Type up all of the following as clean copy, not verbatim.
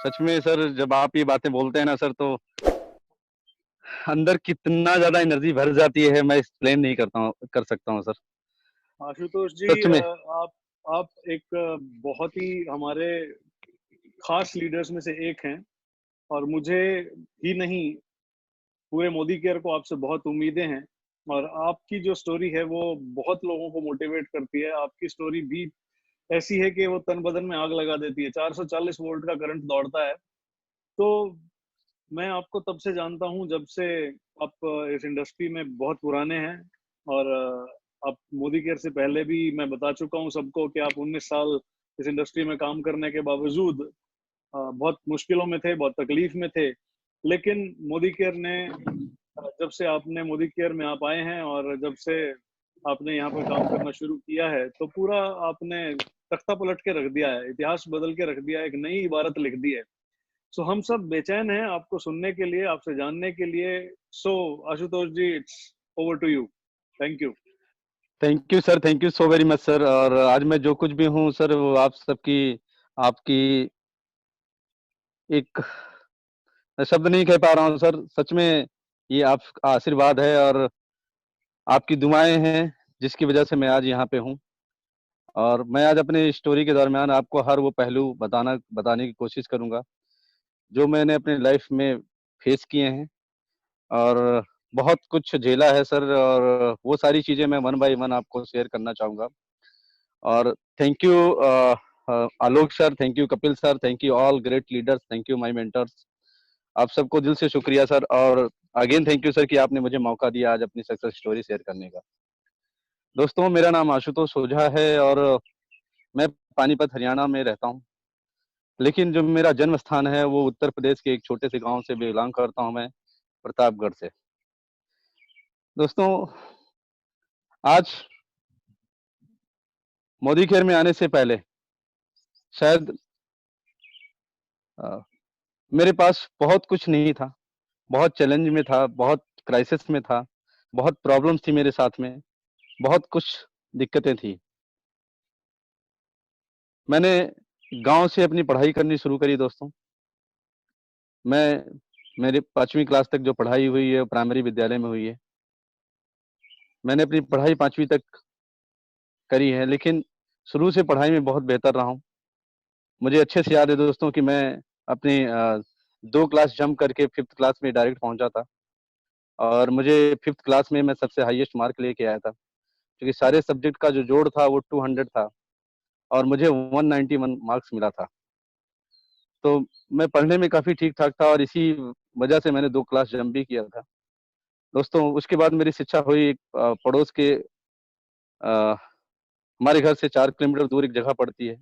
सच में सर, जब आप ये बातें बोलते हैं ना सर, तो अंदर कितना ज़्यादा एनर्जी भर जाती है, मैं एक्सप्लेन नहीं कर सकता हूँ सर। आशुतोष जी, सच में। आप एक बहुत ही हमारे खास लीडर्स में से एक हैं और मुझे ही नहीं, पूरे मोदी केयर को आपसे बहुत उम्मीदें हैं और आपकी जो स्टोरी है वो बहुत लोगों को मोटिवेट करती है। आपकी स्टोरी भी ऐसी है कि वो तन बदन में आग लगा देती है। 440 वोल्ट का करंट दौड़ता है। तो मैं आपको तब से जानता हूँ जब से आप इस इंडस्ट्री में बहुत पुराने हैं और आप मोदी केयर से पहले भी मैं बता चुका हूँ सबको कि आप 19 साल इस इंडस्ट्री में काम करने के बावजूद बहुत मुश्किलों में थे, बहुत तकलीफ में थे। लेकिन मोदी केयर ने जब से आपने मोदी केयर में आप आए हैं और जब से आपने यहाँ पर काम करना शुरू किया है, तो पूरा आपने तख्ता पलट के रख दिया है, इतिहास बदल के रख दिया है, एक नई इबारत लिख दी है। सो हम सब बेचैन हैं आपको सुनने के लिए, आपसे जानने के लिए। So Ashutosh ji, it's over to you. Thank you. Thank you sir, thank you so very much sir. और आज मैं जो कुछ भी हूँ सर, वो आप सबकी, आपकी एक, मैं शब्द नहीं कह पा रहा हूँ सर। सच में ये आपका आशीर्वाद है और आपकी दुआएँ हैं, जिसकी वजह से मैं आज यहाँ पे हूँ। और मैं आज अपनी स्टोरी के दरमियान आपको हर वो पहलू बताने की कोशिश करूँगा, जो मैंने अपनी लाइफ़ में फेस किए हैं। और बहुत कुछ झेला है सर, और वो सारी चीज़ें मैं वन बाय वन आपको शेयर करना चाहूँगा। और thank you Alok sir, thank you Kapil sir, thank you all great leaders, thank you my mentors. आप सबको दिल से शुक्रिया सर। और अगेन थैंक यू सर कि आपने मुझे मौका दिया आज अपनी सक्सेस स्टोरी शेयर करने का। दोस्तों, मेरा नाम आशुतोष ओझा है और मैं पानीपत हरियाणा में रहता हूँ। लेकिन जो मेरा जन्म स्थान है वो उत्तर प्रदेश के एक छोटे से गांव से बिलोंग करता हूँ मैं, प्रतापगढ़ से। दोस्तों, आज मोदी केयर में आने से पहले शायद अ, मेरे पास बहुत कुछ नहीं था। बहुत चैलेंज में था, बहुत क्राइसिस में था, बहुत प्रॉब्लम्स थी मेरे साथ में, बहुत कुछ दिक्कतें थी। मैंने गाँव से अपनी पढ़ाई करनी शुरू करी दोस्तों। मैं मेरी 5वीं क्लास तक जो पढ़ाई हुई है, वो प्राइमरी विद्यालय में हुई है। मैंने अपनी पढ़ाई 5वीं तक करी है, लेकिन शुरू से पढ़ाई में बहुत बेहतर रहा हूँ। मुझे अच्छे से याद है दोस्तों कि मैं अपनी 2 क्लास जंप करके 5th क्लास में डायरेक्ट पहुँचा था। और मुझे 5th क्लास में मैं सबसे हाईएस्ट मार्क लेके आया था, क्योंकि सारे सब्जेक्ट का जो जोड़ था वो 200 था और मुझे 191 मार्क्स मिला था। तो मैं पढ़ने में काफ़ी ठीक-ठाक था और इसी वजह से मैंने 2 क्लास जंप भी किया था। दोस्तों, उसके बाद मेरी शिक्षा हुई पड़ोस के, अ, हमारे घर से 4 किलोमीटर दूर एक जगह पड़ती है,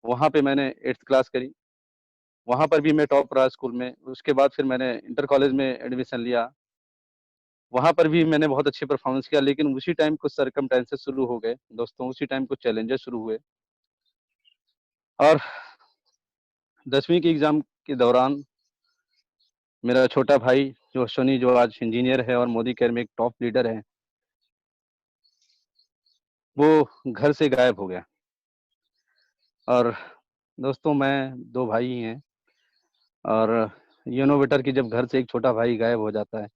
वहाँ पे मैंने 8th क्लास करी। वहाँ पर भी मैं टॉप रहा स्कूल में। उसके बाद फिर मैंने इंटर कॉलेज में एडमिशन लिया। वहाँ पर भी मैंने बहुत अच्छी परफ़ॉर्मेंस किया, लेकिन उसी टाइम कुछ सर्कमस्टेंसेस शुरू हो गए दोस्तों, उसी टाइम कुछ चैलेंजेस शुरू हुए। और 10वीं के एग्ज़ाम के दौरान मेरा छोटा भाई, जो अश्वनी, जो आज इंजीनियर है और मोदी केयर में एक टॉप लीडर है, वो घर से गायब हो गया। और दोस्तों, मैं 2 भाई ही हैं और यू नो बेटर कि जब घर से एक छोटा भाई गायब हो जाता है,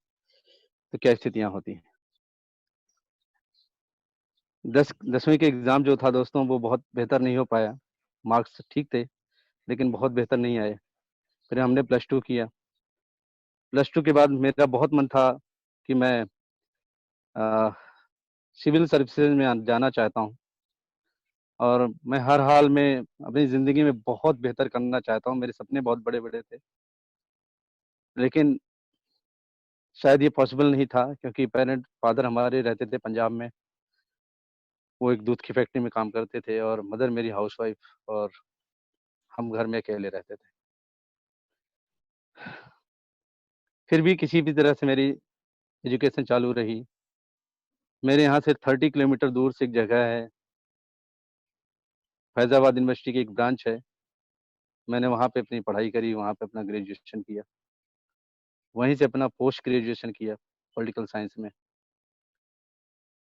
तो क्या स्थितियाँ होती हैं। 10वीं के एग्ज़ाम जो था दोस्तों, वो बहुत बेहतर नहीं हो पाया। मार्क्स ठीक थे, लेकिन बहुत बेहतर नहीं आए। फिर हमने प्लस 2 किया। प्लस 2 के बाद मेरा बहुत मन था कि मैं अ, सिविल सर्विसेज़ में जाना चाहता हूँ और मैं हर हाल में अपनी ज़िंदगी में बहुत बेहतर करना चाहता हूँ। मेरे सपने बहुत बड़े-बड़े थे, लेकिन शायद ये पॉसिबल नहीं था, क्योंकि फ़ादर हमारे रहते थे पंजाब में। वो एक दूध की फैक्ट्री में काम करते थे और मदर मेरी हाउसवाइफ़, और हम घर में अकेले रहते थे। फिर भी किसी भी तरह से मेरी एजुकेशन चालू रही। मेरे यहाँ से 30 किलोमीटर दूर से एक जगह है, फैज़ाबाद यूनिवर्सिटी की एक ब्रांच है। मैंने वहाँ पे अपनी पढ़ाई करी, वहाँ पे अपना ग्रेजुएशन किया। वहीं से अपना पोस्ट ग्रेजुएशन किया पॉलिटिकल साइंस में।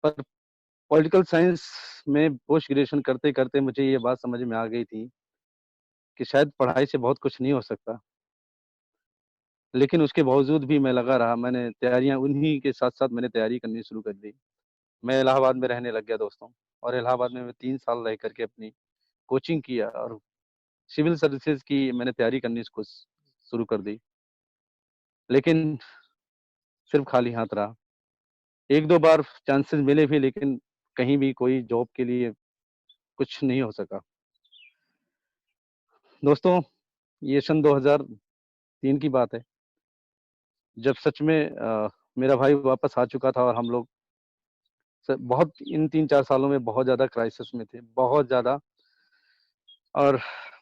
पर पॉलिटिकल साइंस में पोस्ट ग्रेजुएशन करते-करते मुझे ये बात समझ में आ गई थी कि शायद पढ़ाई से बहुत कुछ नहीं हो सकता। लेकिन उसके बावजूद भी मैं लगा रहा, मैंने तैयारियाँ उन्हीं के साथ-साथ मैंने तैयारी करनी शुरू कर दी। मैं इलाहाबाद में रहने लग गया दोस्तों, और इलाहाबाद में मैं 3 साल रह कर के अपनी कोचिंग किया और सिविल सर्विसेज़ की मैंने तैयारी करनी इसको शुरू कर दी। लेकिन सिर्फ़ खाली हाथ रहा। 1-2 बार चांसेस मिले भी, लेकिन कहीं भी कोई जॉब के लिए कुछ नहीं हो सका। दोस्तों, ये सन 2003 की बात है, जब सच में मेरा भाई वापस आ चुका था और हम लोग बहुत इन 3-4 सालों में बहुत ज़्यादा क्राइसिस में थे, बहुत ज़्यादा। और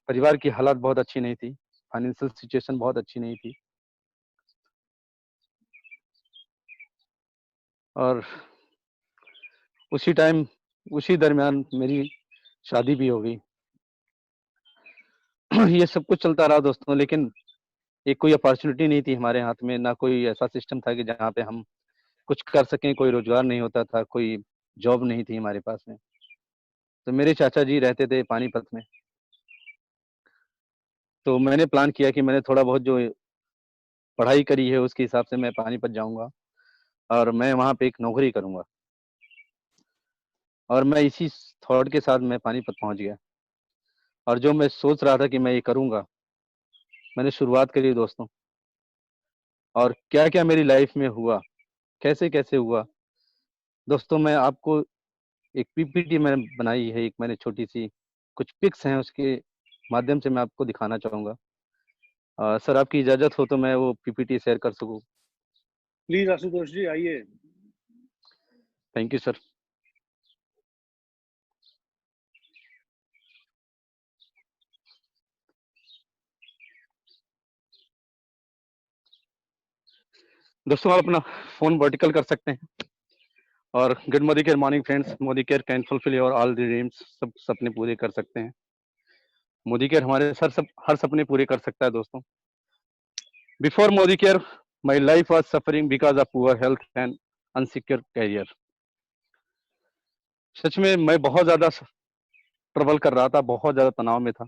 परिवार की हालात बहुत अच्छी नहीं थी, फाइनेंशियल सिचुएशन बहुत अच्छी नहीं थी। और उसी टाइम, उसी दरमियान मेरी शादी भी हो गई। ये सब कुछ चलता रहा दोस्तों, लेकिन एक कोई अपॉर्च्युनिटी नहीं थी हमारे हाथ में, ना कोई ऐसा सिस्टम था कि जहाँ पे हम कुछ कर सकें, कोई रोज़गार नहीं होता था, कोई जॉब नहीं थी हमारे पास में। तो मेरे चाचा जी रहते थे पानीपत में, तो मैंने प्लान किया कि मैंने थोड़ा बहुत जो पढ़ाई करी है उसके हिसाब से मैं पानीपत जाऊँगा और मैं वहाँ पे एक नौकरी करूँगा। और मैं इसी थॉट के साथ मैं पानीपत पहुँच गया, और जो मैं सोच रहा था कि मैं ये करूँगा, मैंने शुरुआत करी दोस्तों। और क्या-क्या मेरी लाइफ़ में हुआ, कैसे-कैसे हुआ, दोस्तों मैं आपको एक पीपीटी मैंने बनाई है, एक मैंने छोटी-सी, कुछ पिक्स हैं उसके माध्यम से मैं आपको दिखाना चाहूँगा। सर आपकी इजाज़त हो तो मैं वो पीपीटी शेयर कर सकूँ? प्लीज आशुतोष जी आइए। Thank you sir. दोस्तों आप अपना फ़ोन वर्टिकल कर सकते हैं। और good Modi care morning friends, Modi care can fulfil your all the dreams, सब सपने पूरे कर सकते हैं। मोदी केयर हमारे हर सपने पूरे कर सकता है दोस्तों। Before Modicare, my life was suffering because of poor health and unsecure career. सच में मैं बहुत ज़्यादा ट्रबल कर रहा था, बहुत ज़्यादा तनाव में था।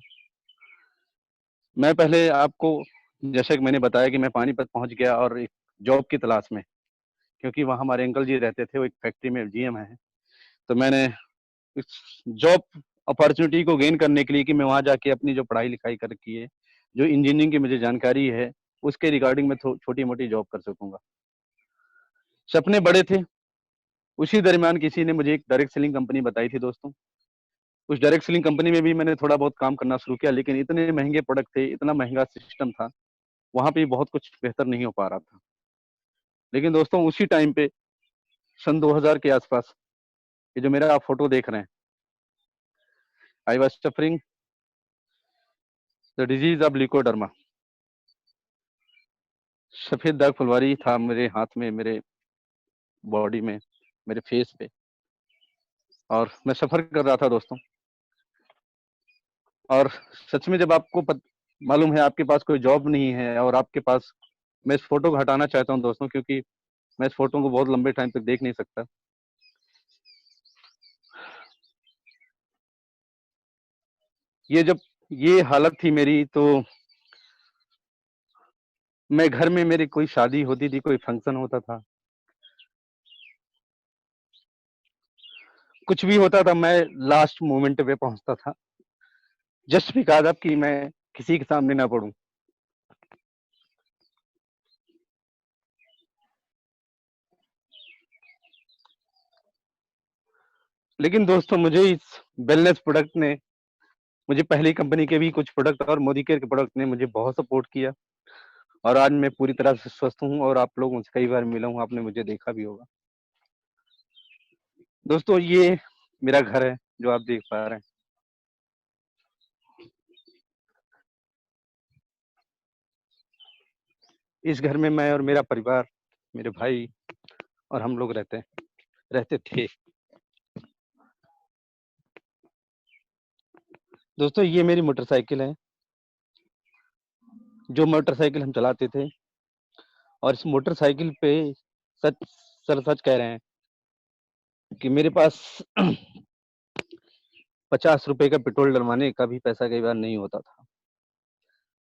मैं पहले आपको, जैसे कि मैंने बताया कि मैं पानीपत पहुँच गया और एक जॉब की तलाश में, क्योंकि वहाँ हमारे अंकल जी रहते थे, वो एक फैक्ट्री में जीएम हैं। तो मैंने इस जॉब अपॉर्च्युनिटी को गेन करने के लिए कि मैं वहाँ जाके अपनी जो पढ़ाई-लिखाई कर रखी है, जो इंजीनियरिंग की मुझे जानकारी है, उसके रिगार्डिंग मैं छोटी-मोटी जॉब कर सकूँगा। सपने बड़े थे, उसी दरमियान किसी ने मुझे एक डायरेक्ट सेलिंग कंपनी बताई थी दोस्तों। उस डायरेक्ट सेलिंग कंपनी में भी मैंने थोड़ा बहुत काम करना शुरू किया, लेकिन इतने महँगे प्रोडक्ट थे, इतना महँगा सिस्टम था, वहाँ पे बहुत कुछ बेहतर नहीं हो पा रहा था। लेकिन दोस्तों उसी टाइम पे सन 2000 के आस-पास, ये जो मेरा आप फ़ोटो देख रहे हैं, I was suffering the disease of leucoderma. सफ़ेद दाग फुलवारी था मेरे हाथ में, मेरे बॉडी में, मेरे फेस पे, और मैं सफ़र कर रहा था दोस्तों। और सच में जब आपको मालूम है आपके पास कोई जॉब नहीं है और आपके पास, मैं इस फ़ोटो को हटाना चाहता हूँ दोस्तों, क्योंकि मैं इस फ़ोटो को बहुत लंबे टाइम तक देख नहीं सकता। ये जब ये हालत थी मेरी, तो मैं घर में, मेरी कोई शादी होती थी, कोई फंक्शन होता था, कुछ भी होता था, मैं लास्ट मोमेंट पे पहुँचता था, जस्ट बिकॉज़ ऑफ कि मैं किसी के सामने ना पड़ूँ। लेकिन दोस्तों मुझे इस वेलनेस प्रोडक्ट ने, मुझे पहली कंपनी के भी कुछ प्रोडक्ट और मोदी केयर के प्रोडक्ट ने मुझे बहुत सपोर्ट किया, और आज मैं पूरी तरह से स्वस्थ हूँ और आप लोगों से कई बार मिला हूँ, आपने मुझे देखा भी होगा। दोस्तों ये मेरा घर है, जो आप देख पा रहे हैं। इस घर में मैं और मेरा परिवार, मेरे भाई और हम लोग रहते थे। दोस्तों ये मेरी मोटरसाइकिल है, जो मोटरसाइकिल हम चलाते थे, और इस मोटरसाइकिल पे, सच सर सच कह रहे हैं कि मेरे पास ₹50 का पेट्रोल डलवाने का भी पैसा कई बार नहीं होता था।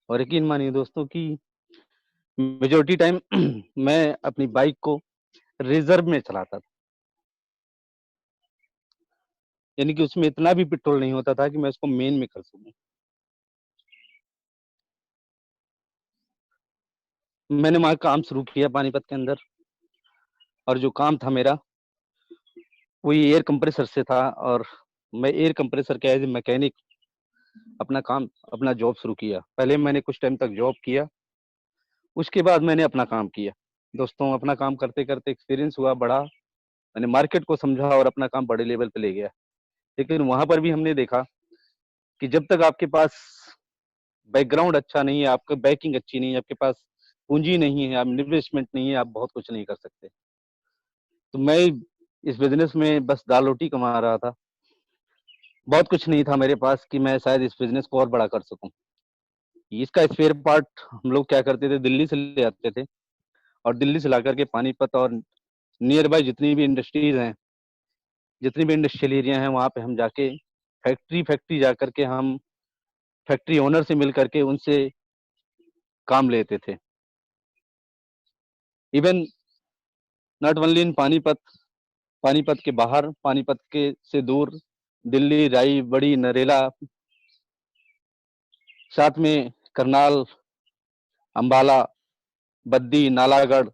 और यकीन मानिए दोस्तों कि मेजॉरिटी टाइम मैं अपनी बाइक को रिजर्व में चलाता था। यानी कि उसमें इतना भी पेट्रोल नहीं होता था कि मैं उसको मेन में कर सकूँ। मैंने वहाँ काम शुरू किया पानीपत के अंदर, और जो काम था मेरा, वो ये एयर कंप्रेसर से था, और मैं एयर कंप्रेसर के एज़ ए मैकेनिक अपना काम, अपना जॉब शुरू किया। पहले मैंने कुछ टाइम तक जॉब किया, उसके बाद मैंने अपना काम किया। दोस्तों, अपना काम करते-करते एक्सपीरियंस हुआ, बढ़ा, मैंने मार्केट को समझा और अपना काम बड़े लेवल पे ले गया। लेकिन वहाँ पर भी हमने देखा कि जब तक आपके पास बैकग्राउंड अच्छा नहीं है, आपका बैकिंग अच्छी नहीं है, आपके पास पूँजी नहीं है, आप इन्वेस्टमेंट नहीं है, आप बहुत कुछ नहीं कर सकते। तो मैं इस बिज़नेस में बस दाल-रोटी कमा रहा था। बहुत कुछ नहीं था मेरे पास कि मैं शायद इस बिज़नेस को और बड़ा कर सकूँ। इसका स्पेयर पार्ट हम लोग क्या करते थे, दिल्ली से ले आते थे, और दिल्ली से लाकर के पानीपत और नियर बाय जितनी भी इंडस्ट्रीज़ हैं, जितनी भी इंडस्ट्रियल एरिया हैं, वहाँ पे हम जाके फैक्ट्री जाकर के हम फैक्ट्री ओनर से मिल कर के उनसे काम लेते थे। Even not only in Panipat, Panipat के बाहर, पानीपत के से दूर, दिल्ली, राई, बड़ी, नरेला, साथ में करनाल, अम्बाला, बद्दी, नालागढ़,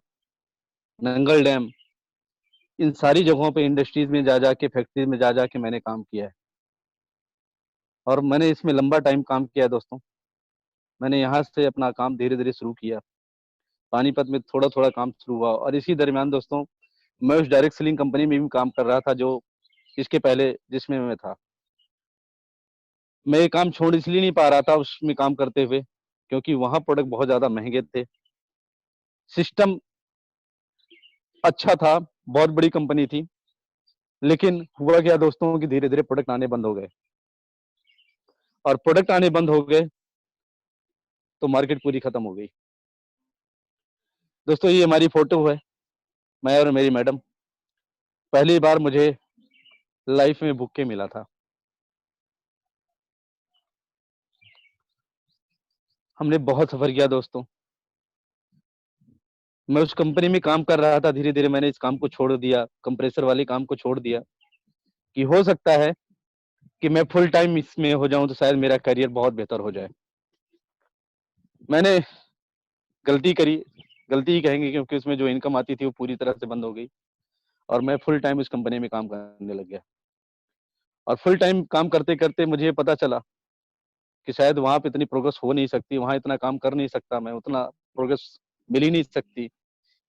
नंगल डैम, इन सारी जगहों पे इंडस्ट्रीज़ में जा-जा के, फैक्ट्रीज़ में जा-जा के मैंने काम किया है, और मैंने इसमें लंबा टाइम काम किया है दोस्तों। मैंने यहाँ से अपना काम धीरे-धीरे शुरू किया। पानीपत में थोड़ा-थोड़ा काम शुरू हुआ, और इसी दरमियान दोस्तों, मैं उस डायरेक्ट सेलिंग कंपनी में भी काम कर रहा था जो इसके पहले जिसमें मैं था। मैं ये काम छोड़ इसलिए नहीं पा रहा था उसमें काम करते हुए, क्योंकि वहाँ प्रोडक्ट बहुत ज़्यादा महँगे थे। सिस्टम अच्छा था, बहुत बड़ी कंपनी थी, लेकिन हुआ क्या दोस्तों कि धीरे-धीरे प्रोडक्ट आने बंद हो गए, और प्रोडक्ट आने बंद हो गए, तो मार्केट पूरी खत्म हो गई। दोस्तों, ये हमारी फ़ोटो है, मैं और मेरी मैडम। पहली बार मुझे लाइफ़ में बुक्के मिला था। हमने बहुत सफ़र किया दोस्तों। मैं उस कंपनी में काम कर रहा था, धीरे-धीरे मैंने इस काम को छोड़ दिया, कंप्रेसर वाले काम को छोड़ दिया, कि हो सकता है कि मैं फुल टाइम इसमें हो जाऊँ तो शायद मेरा करियर बहुत बेहतर हो जाए। मैंने गलती करी, गलती ही कहेंगे, क्योंकि उसमें जो इनकम आती थी वो पूरी तरह से बंद हो गई, और मैं फुल टाइम उस कंपनी में काम करने लग गया। और फुल टाइम काम करते-करते मुझे पता चला कि शायद वहाँ पे इतनी प्रोग्रेस हो नहीं सकती, वहाँ इतना काम कर नहीं सकता मैं, उतना प्रोग्रेस मिल ही नहीं सकती।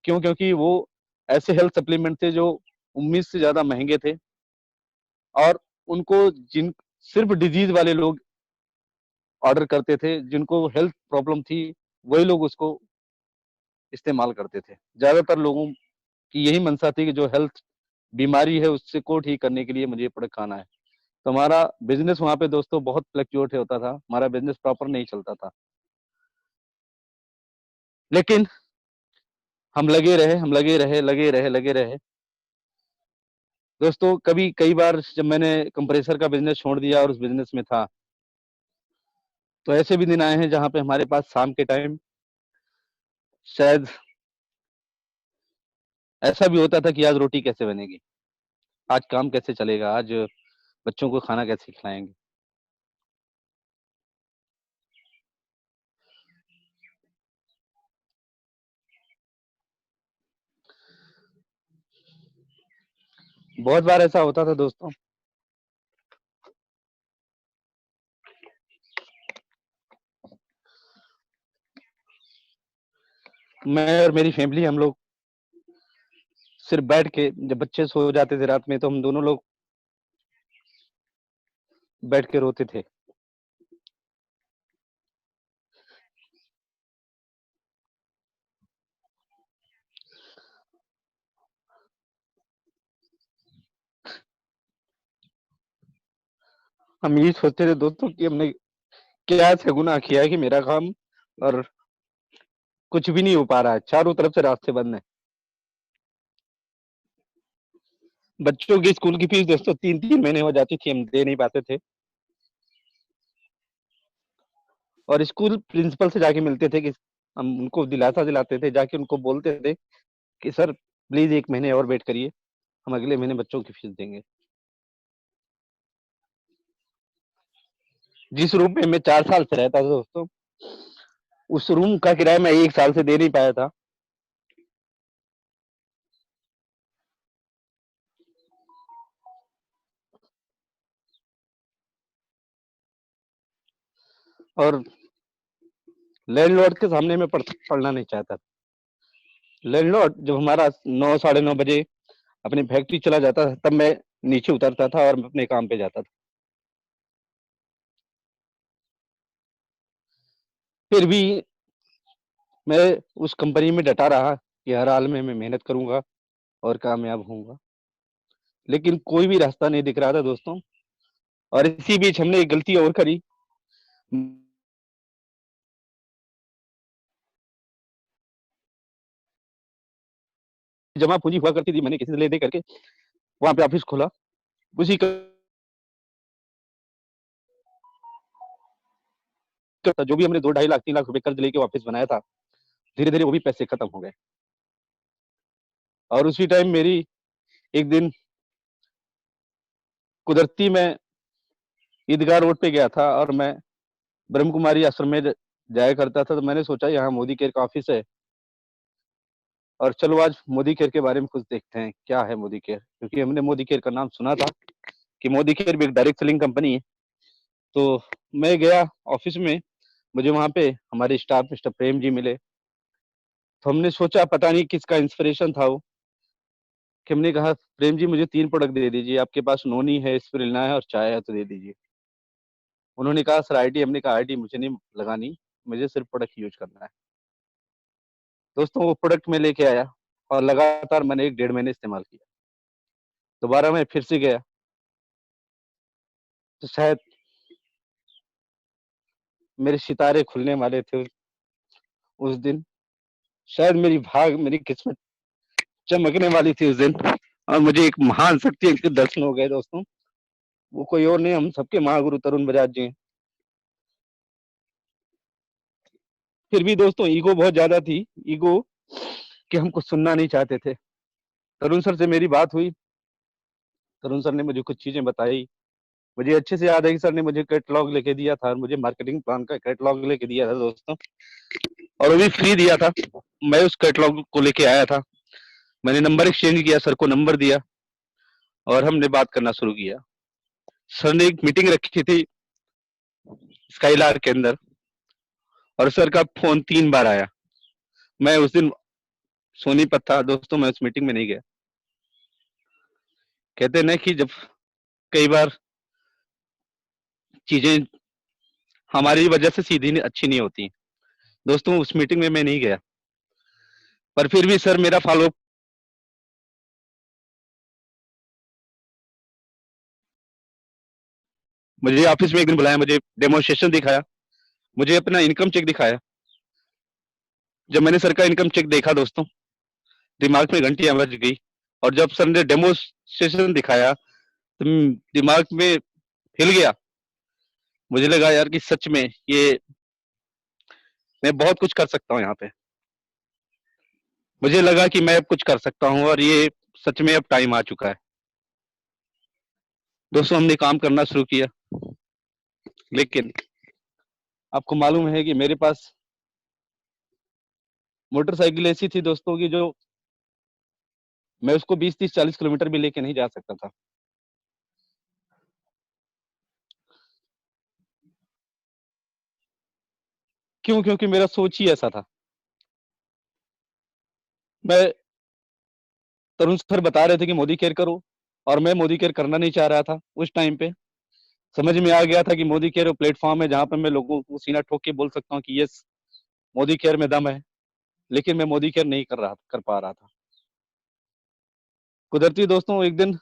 क्यों? क्योंकि वो ऐसे हेल्थ सप्लीमेंट थे जो उम्मीद से ज़्यादा महँगे थे, और उनको जिन सिर्फ़ डिज़ीज़ वाले लोग ऑर्डर करते थे, जिनको हेल्थ प्रॉब्लम थी, वही लोग उसको इस्तेमाल करते थे। ज़्यादातर लोगों की यही मंशा थी कि जो हेल्थ बीमारी है उससे को ठीक करने के लिए मुझे ये प्रोडक्ट खाना है। तो हमारा बिज़नेस वहाँ पे दोस्तों बहुत फ्लक्चुएट होता था, हमारा बिज़नेस प्रॉपर नहीं चलता था। लेकिन हम लगे रहे, हम लगे रहे, लगे रहे, लगे रहे। दोस्तों, कभी कई बार जब मैंने कंप्रेसर का बिज़नेस छोड़ दिया और उस बिज़नेस में था, तो ऐसे भी दिन आए हैं जहाँ पे हमारे पास शाम के टाइम शायद ऐसा भी होता था कि आज रोटी कैसे बनेगी? आज काम कैसे चलेगा? आज बच्चों को खाना कैसे खिलाएँगे? बहुत बार ऐसा होता था दोस्तों। मैं और मेरी फैमिली हम लोग सिर्फ़ बैठ के, जब बच्चे सो जाते थे रात में, तो हम दोनों लोग बैठ के रोते थे। हम यही सोचते थे दोस्तों कि हमने क्या ऐसा गुनाह किया है कि मेरा काम और कुछ भी नहीं हो पा रहा है, चारों तरफ से रास्ते बंद हैं। बच्चों की स्कूल की फीस दोस्तों 3-3 महीने हो जाती थी, हम दे नहीं पाते थे। और स्कूल प्रिंसिपल से जाके मिलते थे कि हम उनको दिलासा दिलाते थे, जाके उनको बोलते थे कि सर प्लीज 1 महीने और वेट करिए, हम अगले महीने बच्चों की फीस देंगे। जिस रूम में मैं 4 साल से रहता था दोस्तों, उस रूम का किराया मैं 1 साल से दे नहीं पाया था। और लैंडलॉर्ड के सामने मैं पढ़ना नहीं चाहता। लैंडलॉर्ड जब हमारा 9 साढ़े 9 बजे अपनी फैक्ट्री चला जाता था, तब मैं नीचे उतरता था और अपने काम पे जाता था। फिर भी मैं उस कंपनी में डटा रहा कि हर हाल में मैं मेहनत करूंगा और कामयाब होऊंगा, लेकिन कोई भी रास्ता नहीं दिख रहा था दोस्तों। और इसी बीच हमने एक गलती और करी। जमा पूंजी हुआ करती थी, मैंने किसी से ले दे करके वहां पे ऑफिस खोला। उसी का जो भी हमने 2 ढाई लाख 3 लाख रुपए कर्ज लेके ऑफिस बनाया था, धीरे धीरे वो भी पैसे खत्म हो गए। और उसी टाइम मेरी एक दिन कुदरती मैं ईदगाह रोड पे गया था और मैं ब्रह्म कुमारी आश्रम में जाया करता था, तो मैंने सोचा यहाँ मोदी केयर का ऑफिस है और चलो आज मोदी केयर के बारे में कुछ देखते हैं क्या है मोदी केयर, क्योंकि हमने मोदी केयर का नाम सुना था कि मोदी केयर भी एक डायरेक्ट सेलिंग कंपनी है। तो मैं गया ऑफिस में, मुझे वहां पे हमारे स्टाफ मिस्टर प्रेम जी मिले। तो हमने सोचा पता नहीं किसका इंस्पिरेशन था वो, कि हमने कहा प्रेम जी मुझे 3 प्रोडक्ट दे दीजिए, आपके पास नोनी है, स्पिरुलिना है और चाय है तो दे दीजिए। उन्होंने कहा सर आईडी, हमने कहा आईडी मुझे नहीं लगानी, मुझे सिर्फ प्रोडक्ट यूज करना है। दोस्तों वो प्रोडक्ट मैं लेके आया और लगातार मैंने 1 डेढ़ महीने इस्तेमाल किया। दोबारा मैं फिर से गया, तो शायद मेरे सितारे खुलने वाले थे उस दिन, शायद मेरी भाग मेरी किस्मत चमकने वाली थी उस दिन, और मुझे एक महान शक्ति के दर्शन हो गए दोस्तों। वो कोई और नहीं, हम सबके महागुरु तरुण बजाज जी हैं। फिर भी दोस्तों ईगो बहुत ज्यादा थी, ईगो कि हम कुछ सुनना नहीं चाहते थे। तरुण सर से मेरी बात हुई, तरुण सर ने मुझे कुछ चीजें बताई। मुझे अच्छे से याद है कि सर ने मुझे कैटलॉग लेके दिया था, मुझे मार्केटिंग प्लान का कैटलॉग लेके दिया था दोस्तों, और वो भी फ्री दिया था। मैं उस कैटलॉग को लेके आया था, मैंने नंबर एक्सचेंज किया, सर को नंबर दिया और हमने बात करना शुरू किया। सर ने एक मीटिंग रखी थी स्काईलार्क के अंदर, और सर का फोन 3 बार आया। मैं उस दिन सोनीपत था दोस्तों, मैं उस मीटिंग में नहीं गया। कहते ना कि जब कई बार चीजें हमारी वजह से सीधी अच्छी नहीं होती दोस्तों, उस मीटिंग में मैं नहीं गया, पर फिर भी सर मेरा फॉलो। मुझे ऑफिस में एक दिन बुलाया, मुझे डेमोन्स्ट्रेशन दिखाया, मुझे अपना इनकम चेक दिखाया। जब मैंने सर का इनकम चेक देखा दोस्तों, दिमाग में घंटियां बज गई। और जब सर ने डेमोन्स्ट्रेशन दिखाया तो दिमाग में हिल गया। मुझे लगा यार कि सच में ये मैं बहुत कुछ कर सकता हूँ यहाँ पे। मुझे लगा कि मैं अब कुछ कर सकता हूँ और ये सच में अब टाइम आ चुका है। दोस्तों हमने काम करना शुरू किया, लेकिन आपको मालूम है कि मेरे पास मोटरसाइकिल ऐसी थी दोस्तों की जो मैं उसको 20 30 40 किलोमीटर भी लेके नहीं जा सकता था। क्यों? क्योंकि मेरा सोच ही ऐसा था। मैं तरुण सर बता रहे थे कि मोदी केयर करो, और मैं मोदी केयर करना नहीं चाह रहा था। उस टाइम पे समझ में आ गया था कि मोदी केयर प्लेटफॉर्म है जहां पर मैं लोगों को सीना ठोक के बोल सकता हूँ कि यस मोदी केयर में दम है, लेकिन मैं मोदी केयर नहीं कर पा रहा था। कुदरती दोस्तों एक दिन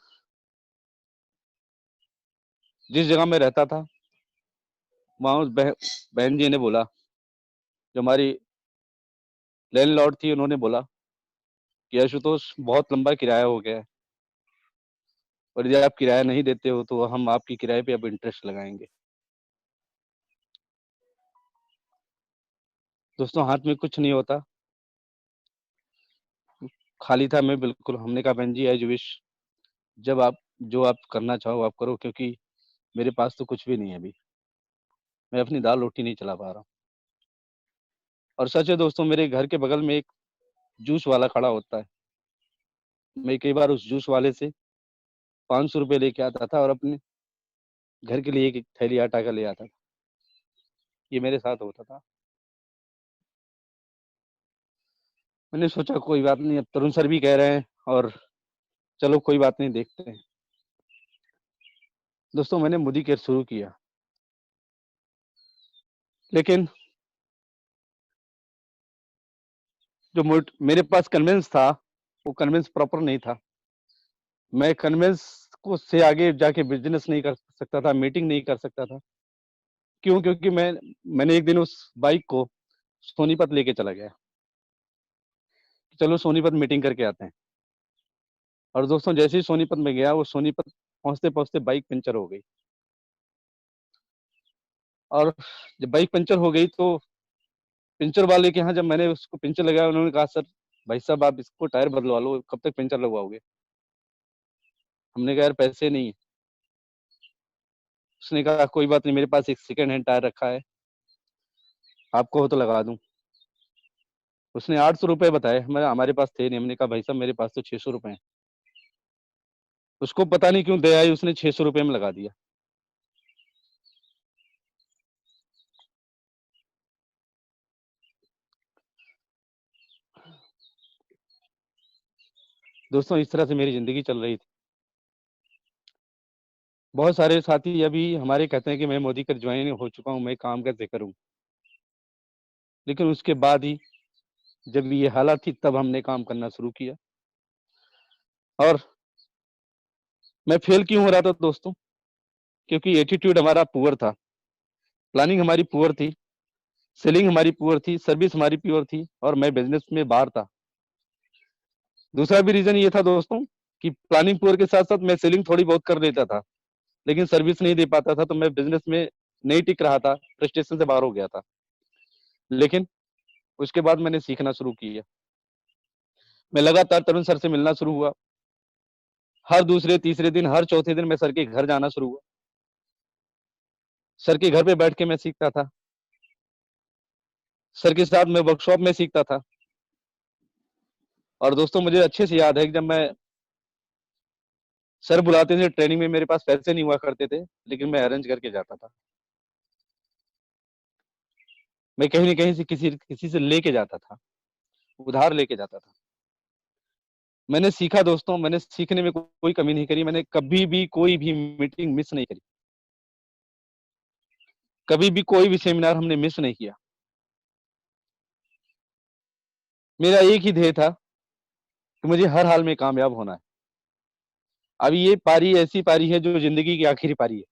जिस जगह में रहता था वहां उस बहन जी ने बोला, जो हमारी लैंडलॉर्ड थी, उन्होंने बोला कि आशुतोष बहुत लंबा किराया हो गया है, और यदि आप किराया नहीं देते हो तो हम आपकी किराए पे अब इंटरेस्ट लगाएंगे। दोस्तों हाथ में कुछ नहीं होता, खाली था मैं बिल्कुल। हमने कहा बहन जी एज विश, जब आप जो आप करना चाहो आप करो, क्योंकि मेरे पास तो कुछ भी नहीं है अभी, मैं अपनी दाल रोटी नहीं चला पा रहा हूँ। और सच है दोस्तों, मेरे घर के बगल में एक जूस वाला खड़ा होता है, मैं कई बार उस जूस वाले से 500 रुपये लेके आता था और अपने घर के लिए एक थैली आटा का ले आता था। ये मेरे साथ होता था। मैंने सोचा कोई बात नहीं, अब तरुण सर भी कह रहे हैं और चलो कोई बात नहीं, देखते हैं। दोस्तों मैंने मोदी केयर शुरू किया, लेकिन जो मेरे पास कन्विंस था वो कन्विंस प्रॉपर नहीं था। मैं कन्विंस को से आगे जाके बिजनेस नहीं कर सकता था, मीटिंग नहीं कर सकता था। क्यों? क्योंकि मैंने एक दिन उस बाइक को सोनीपत लेके चला गया, चलो सोनीपत मीटिंग करके आते हैं। और दोस्तों जैसे ही सोनीपत में गया, वो सोनीपत पहुंचते पहुंचते बाइक पंचर हो गई। और जब बाइक पंचर हो गई तो पंचर वाले के यहाँ जब मैंने उसको पंचर लगाया, उन्होंने कहा सर भाई साहब आप इसको टायर बदलवा लो, कब तक पंचर लगवाओगे? हमने कहा यार पैसे नहीं है। उसने कहा कोई बात नहीं, मेरे पास एक सेकंड हैंड टायर रखा है, आपको हो तो लगा दूं। उसने 800 रुपये बताए, मैं हमारे पास थे नहीं। हमने कहा भाई साहब मेरे पास तो 600 रुपये हैं। उसको पता नहीं क्यों दया आई, उसने 600 रुपये में लगा दिया। दोस्तों इस तरह से मेरी जिंदगी चल रही थी। बहुत सारे साथी अभी हमारे कहते हैं कि मैं मोदी का ज्वाइन हो चुका हूँ, मैं काम कैसे करूँ। लेकिन उसके बाद ही जब ये हालत थी तब हमने काम करना शुरू किया। और मैं फेल क्यों हो रहा था दोस्तों? क्योंकि एटीट्यूड हमारा पुअर था, प्लानिंग हमारी पुअर थी, सेलिंग हमारी पुअर थी, सर्विस हमारी प्योर थी, और मैं बिजनेस में बाहर था। दूसरा भी रीजन ये था दोस्तों कि प्लानिंग पुअर के साथ साथ मैं सेलिंग थोड़ी बहुत कर लेता था, लेकिन सर्विस नहीं दे पाता था, तो मैं बिजनेस में नहीं टिक रहा था, फ्रस्ट्रेशन से बाहर हो गया था। लेकिन उसके बाद मैंने सीखना शुरू किया। मैं लगातार तरुण सर से मिलना शुरू हुआ। हर दूसरे तीसरे दिन, हर चौथे दिन मैं सर के घर जाना शुरू हुआ। सर के घर पे बैठ के मैं सीखता था, सर के साथ मैं वर्कशॉप में सीखता था। और दोस्तों मुझे अच्छे से याद है कि जब मैं सर बुलाते थे ट्रेनिंग में, मेरे पास पैसे नहीं हुआ करते थे, लेकिन मैं अरेंज करके जाता था। मैं कहीं न कहीं से किसी किसी से लेके जाता था, उधार लेके जाता था। मैंने सीखा दोस्तों, मैंने सीखने में कोई कमी नहीं करी। मैंने कभी भी कोई भी मीटिंग मिस नहीं करी, कभी भी कोई भी सेमिनार हमने मिस नहीं किया। मेरा एक ही ध्येय था कि मुझे हर हाल में कामयाब होना है। अब ये पारी ऐसी पारी है जो ज़िंदगी की आखिरी पारी है,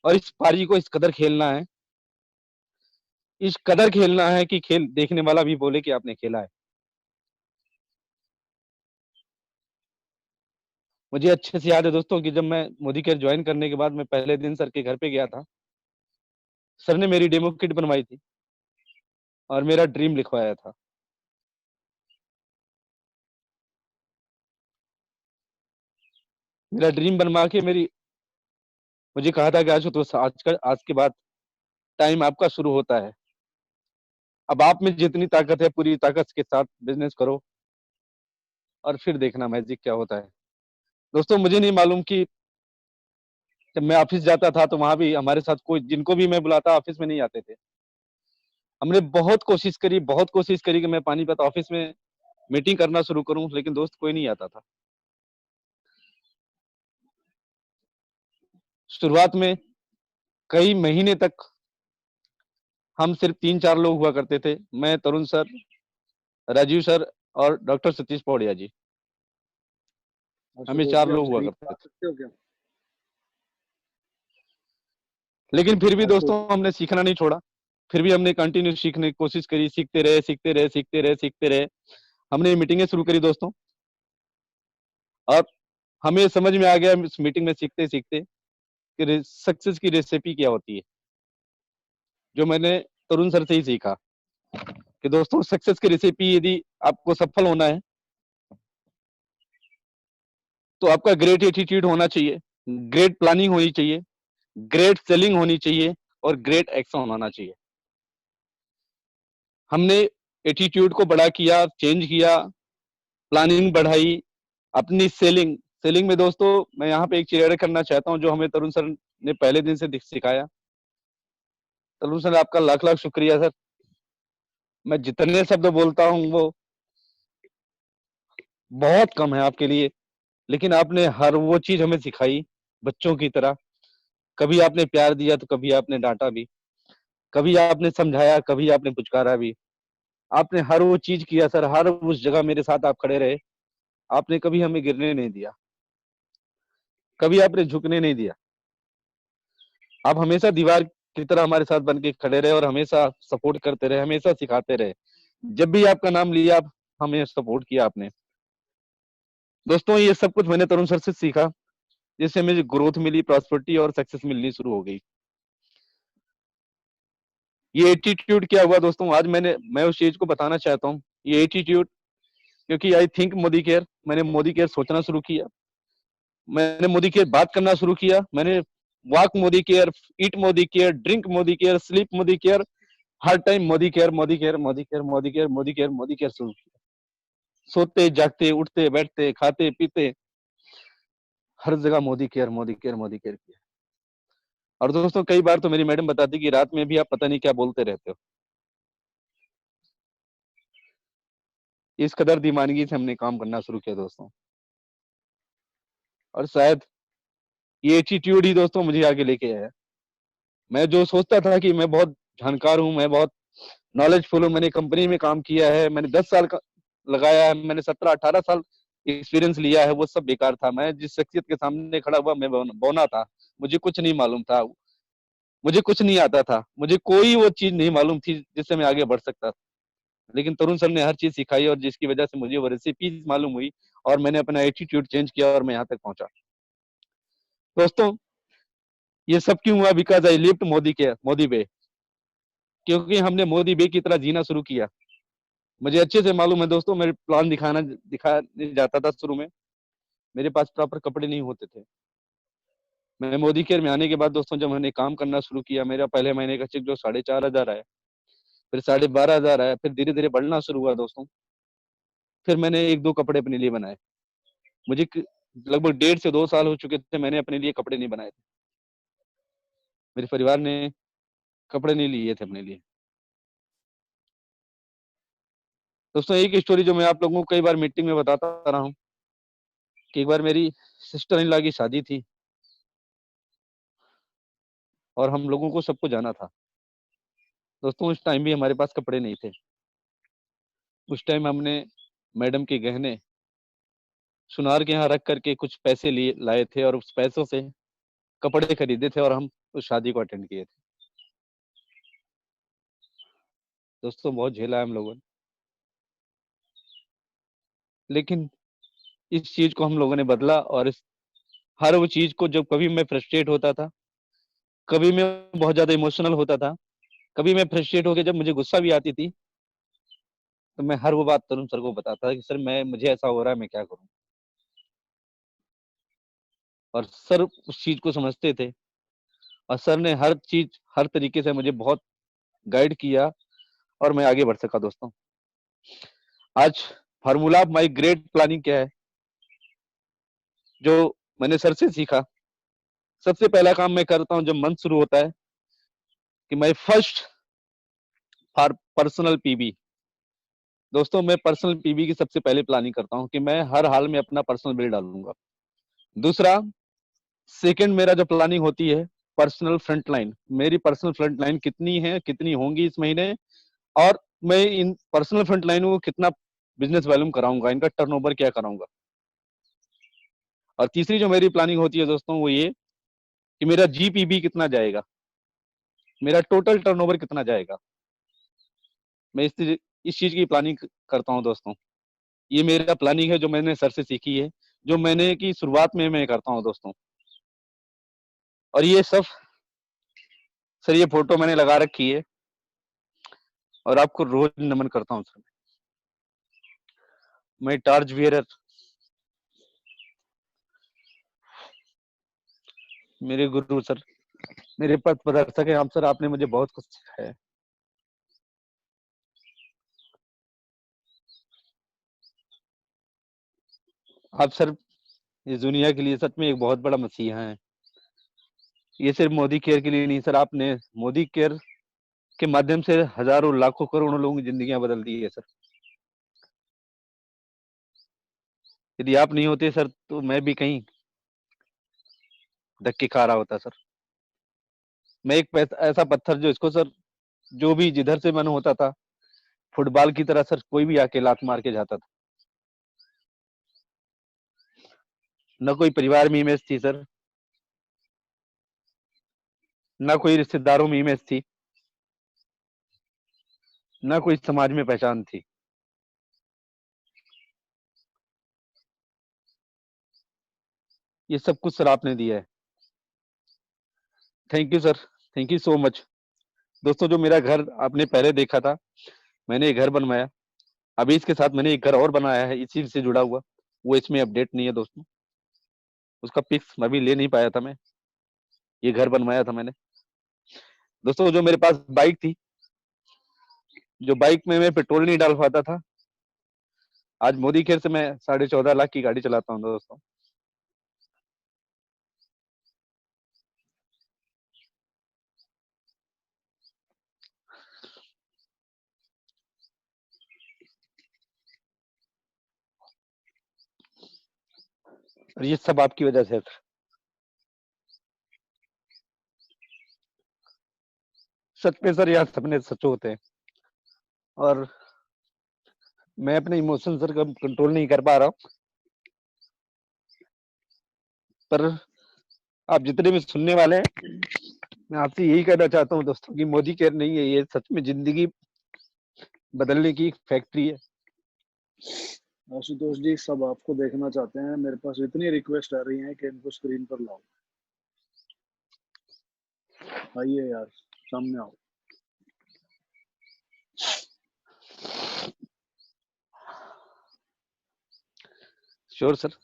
और इस पारी को इस कदर खेलना है, इस कदर खेलना है कि खेल देखने वाला भी बोले कि आपने खेला है। मुझे अच्छे से याद है दोस्तों कि जब मैं मोदी केयर जॉइन करने के बाद मैं पहले दिन सर के घर पे गया था। सर ने मेरी डेमो किट बनवाई थी और मेरा ड्रीम लिखवाया था। मेरा ड्रीम बनवा के मेरी मुझे कहा था कि आशुतोष आज के बाद टाइम आपका शुरू होता है। अब आप में जितनी ताकत है पूरी ताकत के साथ बिज़नेस करो और फिर देखना मैजिक क्या होता है। दोस्तों मुझे नहीं मालूम कि जब मैं ऑफिस जाता था तो वहाँ भी हमारे साथ कोई, जिनको भी मैं बुलाता ऑफिस में नहीं आते थे। हमने बहुत कोशिश करी कि मैं पानीपत ऑफिस में मीटिंग करना शुरू करूँ, लेकिन दोस्त कोई नहीं आता था। शुरुआत में कई महीने तक हम सिर्फ 3-4 लोग हुआ करते थे। मैं, तरुण सर, राजीव सर और डॉक्टर सतीश पौड़िया जी, हमें आशुतोष 4 जी, आप लोग हुआ स्क्रीन करते पर आ थे। सकते हो क्या? लेकिन फिर भी दोस्तों आशुतोष, हमने सीखना नहीं छोड़ा। फिर भी हमने कंटिन्यू सीखने की कोशिश करी, सीखते रहे। हमने मीटिंगें शुरू करी दोस्तों, और हमें समझ में आ गया इस मीटिंग में सीखते-सीखते सक्सेस की रेसिपी क्या होती है, जो मैंने तरुण सर से ही सीखा कि दोस्तों सक्सेस की रेसिपी यदि आपको सफल होना है तो आपका ग्रेट एटीट्यूड होना चाहिए, ग्रेट प्लानिंग होनी चाहिए, ग्रेट सेलिंग होनी चाहिए और ग्रेट एक्शन होना चाहिए। हमने एटीट्यूड को बड़ा किया, चेंज किया, प्लानिंग बढ़ाई, अपनी सेलिंग सेलिंग में दोस्तों मैं यहाँ पे एक चीज ऐड करना चाहता हूँ जो हमें तरुण सर ने पहले दिन से सिखाया। तरुण सर आपका लाख लाख शुक्रिया सर। मैं जितने शब्द बोलता हूँ वो बहुत कम है आपके लिए, लेकिन आपने हर वो चीज हमें सिखाई बच्चों की तरह। कभी आपने प्यार दिया तो कभी आपने डांटा भी, कभी आपने समझाया, कभी आपने पुचकारा भी। आपने हर वो चीज किया सर, हर उस जगह मेरे साथ आप खड़े रहे। आपने कभी हमें गिरने नहीं दिया, कभी आपने झुकने नहीं दिया। आप हमेशा दीवार की तरह हमारे साथ बन के खड़े रहे और हमेशा सपोर्ट करते रहे, हमेशा सिखाते रहे। जब भी आपका नाम लिया आप हमें सपोर्ट किया आपने। दोस्तों ये सब कुछ मैंने तरुण सर से सीखा, जिससे मुझे ग्रोथ मिली, प्रॉस्पेरिटी और सक्सेस मिलनी शुरू हो गई। ये एटीट्यूड क्या हुआ दोस्तों, आज मैं उस चीज को बताना चाहता हूँ। ये एटीट्यूड, क्योंकि आई थिंक मोदी केयर, मैंने मोदी केयर सोचना शुरू किया, मैंने मोदी केयर बात करना शुरू किया, मैंने walk Modicare, eat Modicare, drink Modicare, sleep Modicare, हर time Modicare Modicare Modicare Modicare Modicare Modicare शुरू किया। सोते जागते उठते बैठते खाते पीते हर जगह Modi care Modicare Modi care किया। और दोस्तों कई बार तो मेरी मैडम बताती कि रात में भी आप पता नहीं क्या बोलते रहते हो। इस कदर दीवानगी से हमने काम करना शुरू किया दोस्तों, और शायद ये एटीट्यूड ही दोस्तों मुझे आगे लेके आया। मैं जो सोचता था कि मैं बहुत जानकार हूँ, मैं बहुत नॉलेजफुल हूँ, मैंने कंपनी में काम किया है, मैंने 10 साल का लगाया है, मैंने 17-18 साल एक्सपीरियंस लिया है, वो सब बेकार था। मैं जिस शख्सियत के सामने खड़ा हुआ मैं बौना था। मुझे कुछ नहीं मालूम था, मुझे कुछ नहीं आता था, मुझे कोई वो चीज नहीं मालूम थी जिससे मैं आगे बढ़ सकता था। लेकिन तरुण सर ने हर चीज सिखाई और जिसकी वजह से मुझे वो रेसिपी मालूम हुई और मैंने अपना एटीट्यूड चेंज किया और मैं यहाँ तक पहुंचा। दोस्तों ये सब क्यों हुआ? बिकॉज आई लिव्ड मोदी के मोदी वे, क्योंकि हमने मोदी वे की तरह जीना शुरू किया। मुझे अच्छे से मालूम है दोस्तों, मैं प्लान दिखाने जाता था शुरू में, मेरे पास प्रॉपर कपड़े नहीं होते थे। मैं मोदी केयर में आने के बाद दोस्तों जब मैंने काम करना शुरू किया, मेरा पहले महीने का चेक जो 4,500 आया, फिर 12,500 आया, फिर धीरे धीरे बढ़ना शुरू हुआ दोस्तों। फिर मैंने एक दो कपड़े अपने लिए बनाए। मुझे लगभग 1.5 से 2 साल हो चुके थे मैंने अपने लिए कपड़े नहीं बनाए थे। मेरे परिवार ने कपड़े नहीं लिए थे अपने लिए। दोस्तों एक स्टोरी जो मैं आप लोगों को कई बार मीटिंग में बताता रहा हूँ कि एक बार मेरी सिस्टर इन लॉ की शादी थी और हम लोगों को सबको जाना था। दोस्तों उस टाइम भी हमारे पास कपड़े नहीं थे। उस टाइम हमने मैडम के गहने सुनार के यहाँ रख करके कुछ पैसे लिए लाए थे और उस पैसों से कपड़े खरीदे थे और हम उस शादी को अटेंड किए थे। दोस्तों बहुत झेला है हम लोगों ने, लेकिन इस चीज को हम लोगों ने बदला। और हर वो चीज को, जब कभी मैं फ्रस्ट्रेट होता था, कभी मैं बहुत ज्यादा इमोशनल होता था, कभी मैं फ्रस्ट्रेट होकर जब मुझे गुस्सा भी आती थी, तो मैं हर वो बात तरुण सर को बताता था कि सर मैं मुझे ऐसा हो रहा है, मैं क्या करूं। और सर उस चीज को समझते थे और सर ने हर चीज हर तरीके से मुझे बहुत गाइड किया और मैं आगे बढ़ सका दोस्तों। आज formula of my great planning क्या है जो मैंने सर से सीखा? सबसे पहला काम मैं करता हूं जब मंथ शुरू होता है कि my first for personal PB. दोस्तों मैं पर्सनल पीबी की सबसे पहले प्लानिंग करता हूं कि मैं हर हाल में अपना पर्सनल बिल डालूंगा। दूसरा, सेकंड मेरा जो प्लानिंग होती है पर्सनल फ्रंट लाइन, मेरी पर्सनल फ्रंट लाइन कितनी है, कितनी होंगी इस महीने, और मैं इन पर्सनल फ्रंट लाइन को कितना बिजनेस वॉल्यूम कराऊंगा, इनका टर्नओवर क्या कराऊंगा। और तीसरी जो मेरी प्लानिंग होती है दोस्तों वो ये कि मेरा जीपीबी कितना जाएगा, मेरा टोटल टर्नओवर कितना जाएगा। मैं इस चीज की प्लानिंग करता हूं दोस्तों। ये मेरा प्लानिंग है जो मैंने सर से सीखी है, जो मैंने की शुरुआत में मैं करता हूं दोस्तों। और ये सब सर, ये फोटो मैंने लगा रखी है और आपको रोज नमन करता हूँ सर। मैं टार्च बियरर, मेरे गुरु सर, मेरे पथ प्रदर्शक है आप सर। आपने मुझे बहुत कुछ सिखाया है। आप सर इस दुनिया के लिए सच में एक बहुत बड़ा मसीहा है। ये सिर्फ मोदी केयर के लिए नहीं सर, आपने मोदी केयर के माध्यम से हजारों लाखों करोड़ों लोगों की जिंदगियां बदल दी है सर। यदि आप नहीं होते सर तो मैं भी कहीं धक्के खा रहा होता सर। मैं एक ऐसा पत्थर जो इसको सर, जो भी जिधर से मन होता था, फुटबॉल की तरह सर कोई भी आके लात मार के जाता था। न कोई परिवार में इमेज थी सर, न कोई रिश्तेदारों में इमेज थी, न कोई समाज में पहचान थी। ये सब कुछ सर आपने दिया है। Thank you sir, thank you so much. दोस्तों, जो मेरा घर आपने पहले देखा था, मैंने एक घर बनवाया। अभी इसके साथ मैंने एक घर और बनाया है इसी से जुड़ा हुआ, वो इसमें अपडेट नहीं है दोस्तों। उसका पिक्स अभी ले नहीं पाया था मैं। ये घर बनवाया था मैंने। दोस्तों, जो मेरे पास बाइक थी, जो बाइक में मैं पेट्रोल नहीं डाल पाता था, आज मोदी केयर से मैं 14.5 लाख की गाड़ी चलाता हूँ दोस्तों। और ये सब आपकी वजह से है सर। सच में सर, यहाँ सपने सच होते हैं। और मैं अपने इमोशन सर कंट्रोल नहीं कर पा रहा हूँ। पर आप जितने भी सुनने वाले हैं, मैं आपसे यही कहना चाहता हूँ दोस्तों कि मोदी केयर नहीं है, ये सच में जिंदगी बदलने की फैक्ट्री है। आशुतोष जी, सब आपको देखना चाहते हैं। मेरे पास इतनी रिक्वेस्ट आ रही है कि इनको स्क्रीन पर लाओ। आइए यार, सामने आओ। Sure sir.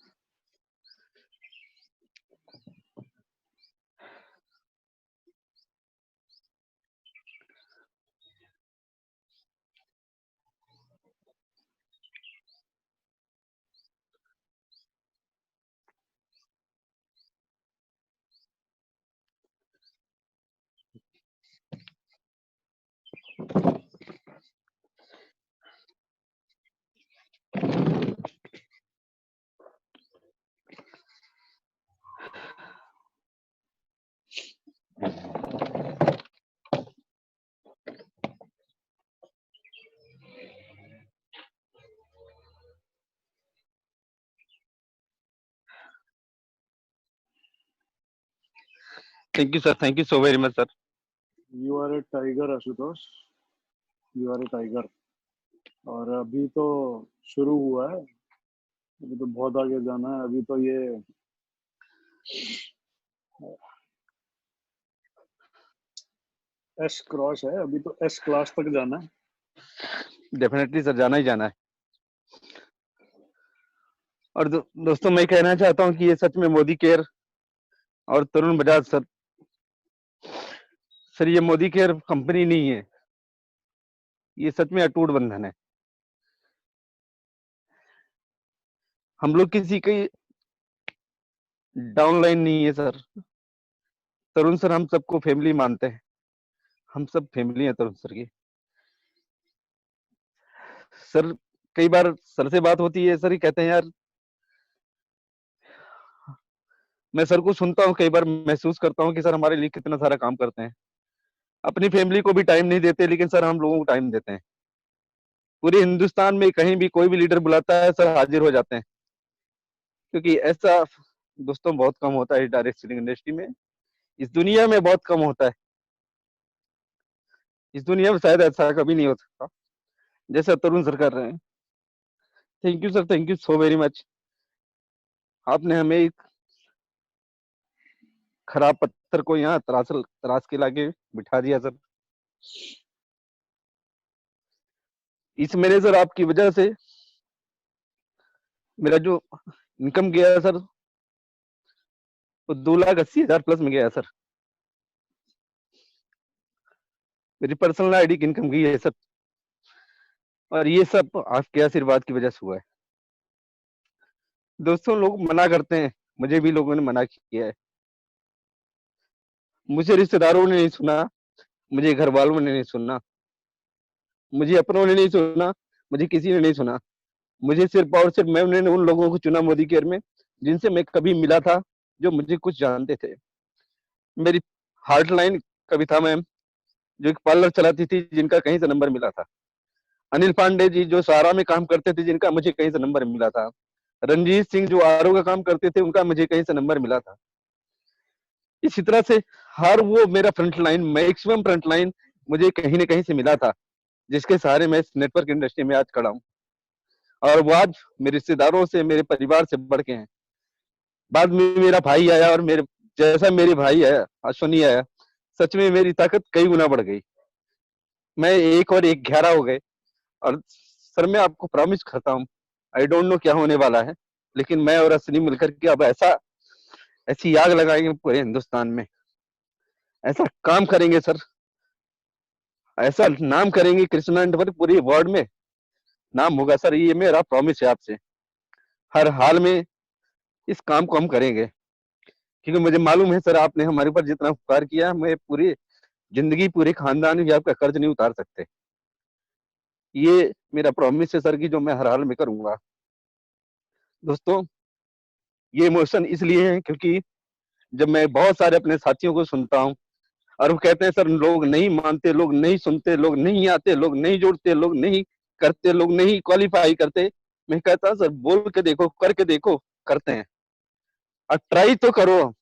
Thank you sir, thank you so very much sir. You are a tiger Ashutosh, you are a tiger. और अभी तो शुरू हुआ है, अभी तो बहुत आगे जाना है। अभी तो ये एस क्रॉस है, अभी तो एस क्लास तक जाना है। डेफिनेटली सर, जाना ही जाना है। और दोस्तों, मैं कहना चाहता हूँ कि ये सच में मोदी केयर और तरुण बजाज सर, सर ये मोदी केयर कंपनी नहीं है, ये सच में अटूट बंधन है। हम लोग किसी की डाउनलाइन नहीं है सर। तरुण सर हम सबको फैमिली मानते हैं, हम सब फैमिली है तरुण सर की। सर कई बार सर से बात होती है, सर ही कहते हैं यार, मैं सर को सुनता हूँ, कई बार महसूस करता हूँ कि सर हमारे लिए कितना सारा काम करते हैं। अपनी फैमिली को भी टाइम नहीं देते, लेकिन सर हम लोगों को टाइम देते हैं। पूरे हिंदुस्तान में कहीं भी कोई भी लीडर बुलाता है, सर हाजिर हो जाते हैं। क्योंकि ऐसा दोस्तों बहुत कम होता है डायरेक्ट सेलिंग इंडस्ट्री में, इस दुनिया में बहुत कम होता है। इस दुनिया में शायद ऐसा कभी नहीं हो सकता जैसा तरुण सर कर रहे हैं। Thank you sir, thank you so very much. आपने हमें एक खराब पत्थर सर को यहाँ तराश के लाके बिठा दिया सर। इस महीने सर आपकी वजह से मेरा जो इनकम गया है सर, वो 2,80,000 प्लस में गया सर। मेरी पर्सनल आईडी की इनकम गई है सर, और ये सब आपके आशीर्वाद की वजह से हुआ है। दोस्तों, लोग मना करते हैं, मुझे भी लोगों ने मना किया है, मुझे रिश्तेदारों ने नहीं सुना, मुझे घर वालों ने नहीं सुना, मुझे अपनों ने नहीं सुना, मुझे किसी ने नहीं सुना। मुझे सिर्फ और सिर्फ मैंने उन लोगों को चुना मोदी केयर में जिनसे मैं कभी मिला था, जो मुझे कुछ जानते थे। मेरी हार्टलाइन कविता मैम, जो एक पार्लर चलाती थी, जिनका कहीं से नंबर मिला था। अनिल पांडे जी, जो सहारा में काम करते थे, जिनका मुझे कहीं से नंबर मिला था। रंजीत सिंह, जो आरओ का काम करते थे, उनका मुझे कहीं से नंबर मिला था। इसी तरह से हर वो मेरा front line, maximum front line मुझे कहीं ना कहीं से मिला था, जिसके सहारे मैं इस नेटवर्क इंडस्ट्री में आज खड़ा हूँ। और वो आज मेरे रिश्तेदारों से, मेरे परिवार से बढ़ के हैं। बाद में मेरा भाई आया, और मेरे जैसा मेरे भाई आया, अश्वनी आया, सच में मेरी ताकत कई गुना बढ़ गई। मैं 1 और 1 11 हो गए। और सर, मैं आपको प्रॉमिस करता हूँ, आई डोंट नो क्या होने वाला है, लेकिन मैं और अश्विनी मिलकर के अब ऐसी आग लगाएंगे पूरे हिंदुस्तान में, ऐसा काम करेंगे सर, ऐसा नाम करेंगे कृष्णा नेटवर्क पूरी वर्ल्ड में नाम होगा सर। ये मेरा प्रॉमिस है आपसे। हर हाल में इस काम को हम करेंगे, क्योंकि मुझे मालूम है सर, आपने हमारे ऊपर जितना उपकार किया, मैं पूरी जिंदगी, पूरे खानदान भी आपका कर्ज नहीं उतार सकते। ये मेरा प्रॉमिस है सर, की जो मैं हर हाल में करूंगा। दोस्तों, ये इमोशन इसलिए है क्योंकि जब मैं बहुत सारे अपने साथियों को सुनता हूँ, और वो कहते हैं सर, लोग नहीं मानते, लोग नहीं सुनते, लोग नहीं आते, लोग नहीं जुड़ते, लोग नहीं करते, लोग नहीं क्वालिफाई करते। मैं कहता हूँ सर, बोल के देखो, करके देखो, करते हैं। और ट्राई तो करो।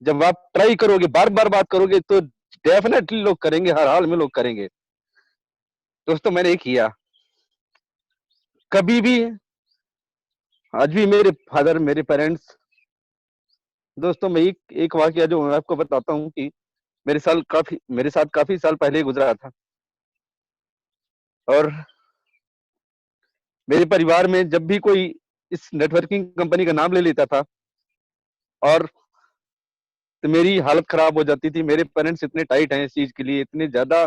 जब आप ट्राई करोगे, बार बार बात करोगे, तो डेफिनेटली लोग करेंगे, हर हाल में लोग करेंगे। दोस्तों, मैंने ये किया कभी भी। आज भी मेरे फादर, मेरे पेरेंट्स, दोस्तों, मैं एक वाकया जो मैं आपको बताता हूँ कि मेरे साथ काफी साल पहले गुजरा था। और मेरे परिवार में जब भी कोई इस नेटवर्किंग कंपनी का नाम ले लेता था, और तो मेरी हालत खराब हो जाती थी। मेरे पेरेंट्स इतने टाइट हैं इस चीज के लिए, इतने ज्यादा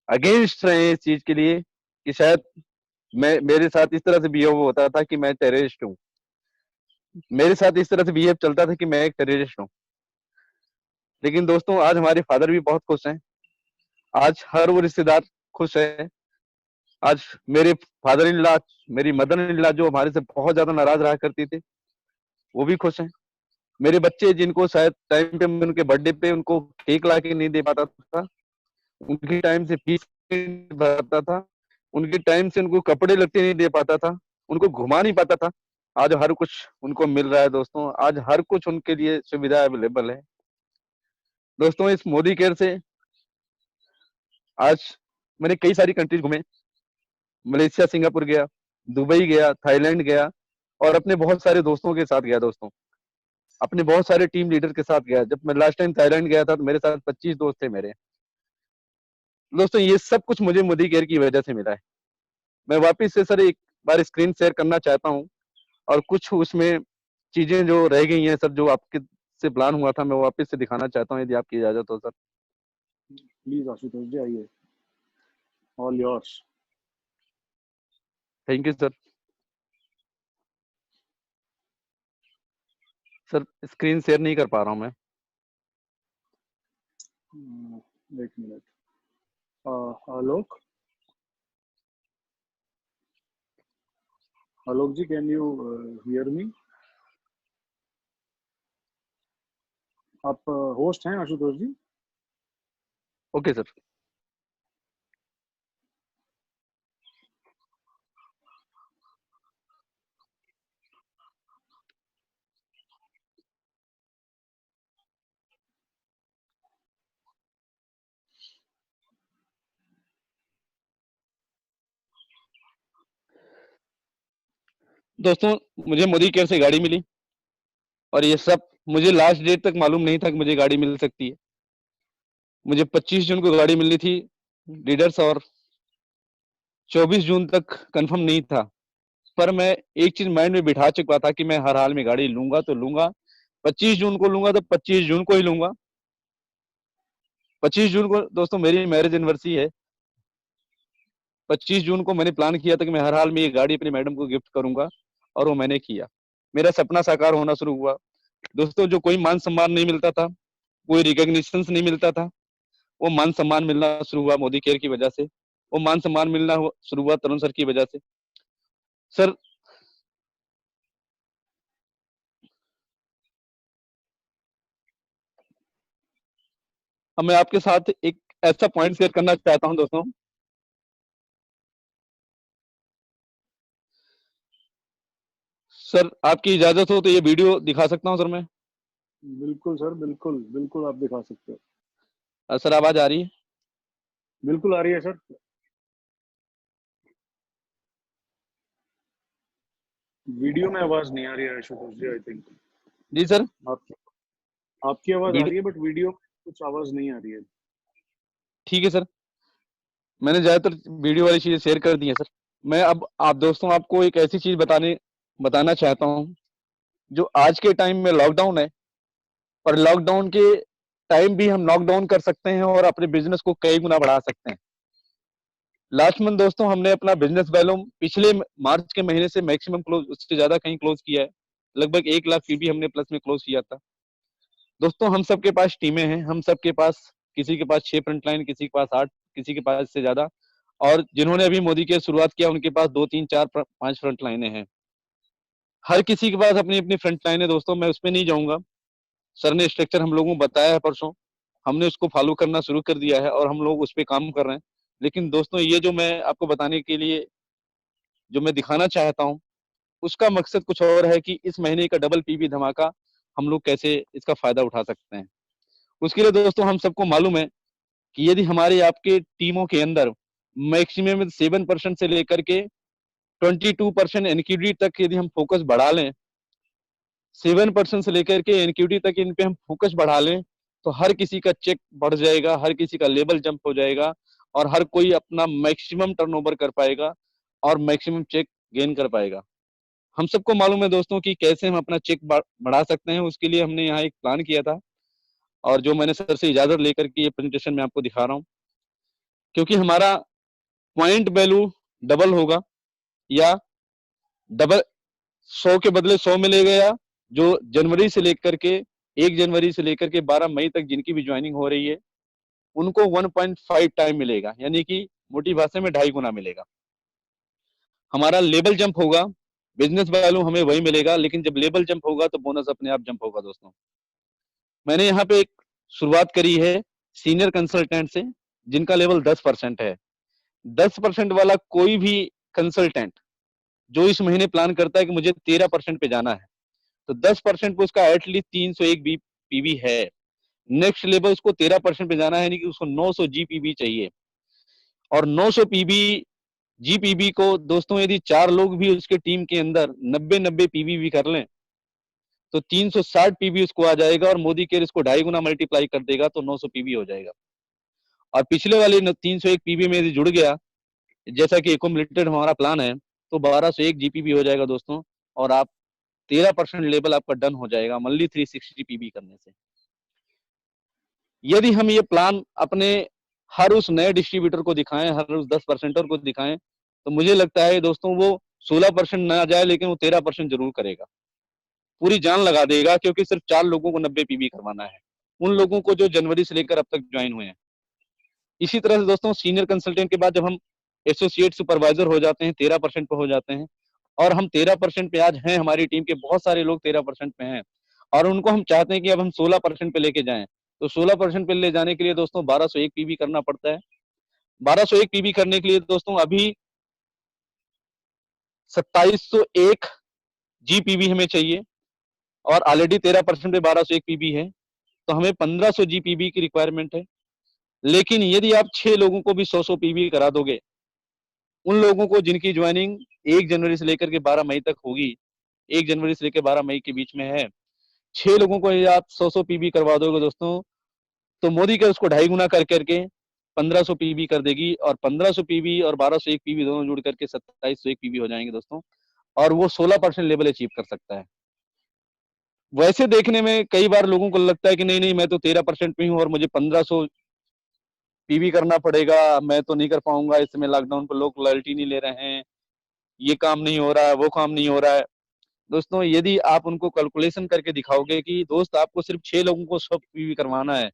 अगेंस्ट रहे हैं इस चीज के लिए, कि शायद मेरे साथ इस तरह से बिहेव होता था कि मैं टेररिस्ट हूँ। मेरे साथ इस तरह से बिहेव चलता था कि मैं एक टेररिस्ट हूँ। लेकिन दोस्तों, आज हमारे फादर भी बहुत खुश हैं। आज हर वो रिश्तेदार खुश है। आज मेरे फादर इन लॉ, मेरी मदर इन लॉ, जो हमारे से बहुत ज्यादा नाराज रहा करती थी, वो भी खुश हैं। मेरे बच्चे, जिनको शायद टाइम पे मैं उनके बर्थडे पे उनको केक ला के नहीं दे पाता था, उनकी टाइम से फीस नहीं भरता था, उनके टाइम से उनको कपड़े लगते नहीं दे पाता था, उनको घुमा नहीं पाता था, आज हर कुछ उनको मिल रहा है। दोस्तों, आज हर कुछ उनके लिए सुविधा अवेलेबल है। दोस्तों, इस मोदी केयर से आज मैंने कई सारी कंट्रीज घूमे। मलेशिया, सिंगापुर गया, दुबई गया, थाईलैंड गया, और अपने बहुत सारे दोस्तों के साथ गया। दोस्तों, अपने बहुत सारे टीम लीडर के साथ गया। जब मैं लास्ट टाइम थाईलैंड गया था, तो मेरे साथ 25 दोस्त थे मेरे। दोस्तों, ये सब कुछ मुझे मोदी केयर की वजह से मिला है। मैं वापिस से सर एक बार स्क्रीन शेयर करना चाहता हूँ, और कुछ उसमें चीजें जो रह गई हैं सर, जो आपके से प्लान हुआ था, मैं वापिस से दिखाना चाहता हूँ, यदि आपकी इजाजत हो सर। प्लीज आशुतोष जी, आइए, all yours. Thank you sir. Sir, screen share नहीं कर पा रहा हूँ मैं। एक minute. Alok, Alok ji, can you hear me? आप होस्ट हैं आशुतोष जी? Okay sir. दोस्तों, मुझे मोदी केयर से गाड़ी मिली, और ये सब मुझे लास्ट डेट तक मालूम नहीं था कि मुझे गाड़ी मिल सकती है। मुझे 25 जून को गाड़ी मिलनी थी लीडर्स, और 24 जून तक कंफर्म नहीं था। पर मैं एक चीज माइंड में बिठा चुका था कि मैं हर हाल में गाड़ी लूंगा तो लूंगा। 25 जून को लूंगा तो 25 जून को ही लूंगा। 25 जून को दोस्तों मेरी मैरिज एनिवर्सरी है। 25 जून को मैंने प्लान किया था कि मैं हर हाल में ये गाड़ी अपनी मैडम को गिफ्ट करूंगा, और वो मैंने किया। मेरा सपना साकार होना शुरू हुआ दोस्तों। जो कोई मान सम्मान नहीं मिलता था, कोई रिकॉग्निशन नहीं मिलता था, वो मान सम्मान मिलना शुरू हुआ मोदी केयर की वजह से। वो मान सम्मान मिलना शुरू हुआ तरुण सर की वजह से। सर, अब मैं आपके साथ एक ऐसा पॉइंट शेयर करना चाहता हूं दोस्तों। सर, आपकी इजाजत हो तो ये वीडियो दिखा सकता हूं सर मैं? बिल्कुल सर, बिल्कुल बिल्कुल आप दिखा सकते हो। सर, आवाज आ रही है? बिल्कुल आ रही है सर। वीडियो में आवाज नहीं आ रही है आशुतोष जी, आई थिंक। जी सर। आपकी आपकी आवाज आ वीडियो रही है, बट वीडियो में कुछ आवाज नहीं आ रही है। ठीक है सर। मैंने ज्यादातर वीडियो वाली चीजें शेयर कर दी है सर। मैं अब आप दोस्तों आपको एक ऐसी चीज बताना चाहता हूँ। जो आज के टाइम में लॉकडाउन है, और लॉकडाउन के टाइम भी हम लॉकडाउन कर सकते हैं और अपने बिजनेस को कई गुना बढ़ा सकते हैं। लास्ट मंथ दोस्तों हमने अपना बिजनेस वॉल्यूम पिछले मार्च के महीने से मैक्सिमम क्लोज, उससे ज्यादा कहीं क्लोज किया है। लगभग 1 लाख पीबी हमने प्लस में क्लोज किया था। दोस्तों हम सबके पास टीमें हैं, हम सबके पास, किसी के पास 6 फ्रंटलाइन, किसी के पास 8, किसी के पास इससे ज्यादा। और जिन्होंने अभी मोदी की शुरुआत किया उनके पास 2 3 4 5 फ्रंट लाइनें हैं। हर किसी के पास अपनी अपनी फ्रंट लाइन है दोस्तों, मैं उसमें नहीं जाऊंगा। सर ने स्ट्रक्चर हम लोगों को बताया है परसों, हमने उसको फॉलो करना शुरू कर दिया है और हम लोग उस पर काम कर रहे हैं। लेकिन दोस्तों ये जो मैं आपको बताने के लिए जो मैं दिखाना चाहता हूँ, उसका मकसद कुछ और है कि इस महीने का डबल पीबी धमाका हम लोग कैसे इसका फायदा उठा सकते हैं। उसके लिए दोस्तों हम सबको मालूम है कि यदि हमारे आपके टीमों के अंदर मैक्सिमम 7% से लेकर के 22% एनक्यूडी तक यदि हम फोकस बढ़ा लें, 7% से लेकर के एनक्यूडी तक इन पे हम फोकस बढ़ा लें, तो हर किसी का चेक बढ़ जाएगा, हर किसी का लेवल जंप हो जाएगा, और हर कोई अपना मैक्सिमम टर्नओवर कर पाएगा और मैक्सिमम चेक गेन कर पाएगा। हम सबको मालूम है दोस्तों कि कैसे हम अपना चेक बढ़ा सकते हैं। उसके लिए हमने यहाँ एक प्लान किया था, और जो मैंने सर से इजाजत लेकर के ये प्रेजेंटेशन में आपको दिखा रहा हूँ। क्योंकि हमारा पॉइंट वैल्यू डबल होगा, या डबल 100 के बदले 100 मिलेगा, या जो जनवरी से लेकर के 1 जनवरी से लेकर के 12 मई तक जिनकी भी ज्वाइनिंग हो रही है उनको 1.5 टाइम मिलेगा, यानी कि मोटी भाषा में 2.5 गुना मिलेगा। हमारा लेवल जंप होगा, बिजनेस वैल्यू हमें वही मिलेगा, लेकिन जब लेवल जंप होगा तो बोनस अपने आप जंप होगा दोस्तों। मैंने यहाँ पे एक शुरुआत करी है सीनियर कंसल्टेंट से, जिनका लेवल 10% है। 10% वाला कोई भी कंसल्टेंट जो इस महीने प्लान करता है कि मुझे 13% पे जाना है, तो 10% पे उसका एटलीस्ट 301 पीवी है। नेक्स्ट लेवल उसको 13% पे जाना है, यानी कि उसको 900 जीपीबी चाहिए। और 900 पीबी जीपीबी को दोस्तों यदि 4 लोग भी उसके टीम के अंदर 90-90 पीबी भी कर लें तो 360 पीबी उसको आ जाएगा, और मोदी केयर इसको 2.5 गुना मल्टीप्लाई कर देगा तो 900 पीबी हो जाएगा। और पिछले वाले 301 पीबी में यदि जुड़ गया, जैसा कि एकोमलेटेड हमारा प्लान है, तो 1201 जीपीबी हो जाएगा दोस्तों, और आप 13% लेवल आपका डन हो जाएगा मंथली 360 पीबी करने से। यदि हम ये प्लान अपने हर उस नए डिस्ट्रीब्यूटर को दिखाएं, हर उस 10%er को दिखाएं, तो मुझे लगता है दोस्तों वो 16% ना जाए, लेकिन वो 13% जरूर करेगा, पूरी जान लगा देगा, क्योंकि सिर्फ 4 लोगों को 90 पीबी करवाना है, उन लोगों को जो जनवरी से लेकर अब तक ज्वाइन हुए हैं। इसी तरह से दोस्तों सीनियर कंसल्टेंट के बाद जब हम एसोसिएट सुपरवाइजर हो जाते हैं, 13% पे हो जाते हैं, और हम 13% पे आज हैं, हमारी टीम के बहुत सारे लोग 13% पे हैं, और उनको हम चाहते हैं कि अब हम 16% पे लेके जाएं। तो 16% पे ले जाने के लिए दोस्तों 1201 पीबी करना पड़ता है। 1201 पीबी करने के लिए दोस्तों अभी 2701 जीपीबी हमें चाहिए, और ऑलरेडी 13% पे 1201 पीबी है, तो हमें 1500 जीपीबी की रिक्वायरमेंट है। लेकिन यदि आप 6 लोगों को भी 100-100 पीबी करा दोगे, उन लोगों को जिनकी ज्वाइनिंग 1 जनवरी से लेकर के 12 मई तक होगी, 1 जनवरी से लेकर 12 मई के बीच में है, 6 लोगों को यदि आप 100-100 पीवी करवा दोगे दोस्तों, तो मोदी केयर उसको 2.5 गुना कर करके 1500 पीवी कर देगी, और 1500 पीवी और 1201 पीवी दोनों जुड़ करके 2701 पीवी हो जाएंगे दोस्तों, और वो 16% लेवल अचीव कर सकता है। वैसे देखने में कई बार लोगों को लगता है कि नहीं नहीं, मैं तो 13% पे हूँ और मुझे 1500 पीवी करना पड़ेगा, मैं तो नहीं कर पाऊंगा, इस समय लॉकडाउन पर लोग लॉयल्टी नहीं ले रहे हैं, ये काम नहीं हो रहा है, वो काम नहीं हो रहा है। दोस्तों यदि आप उनको कैलकुलेशन करके दिखाओगे कि दोस्त आपको सिर्फ 6 लोगों को 100 पीवी करवाना है,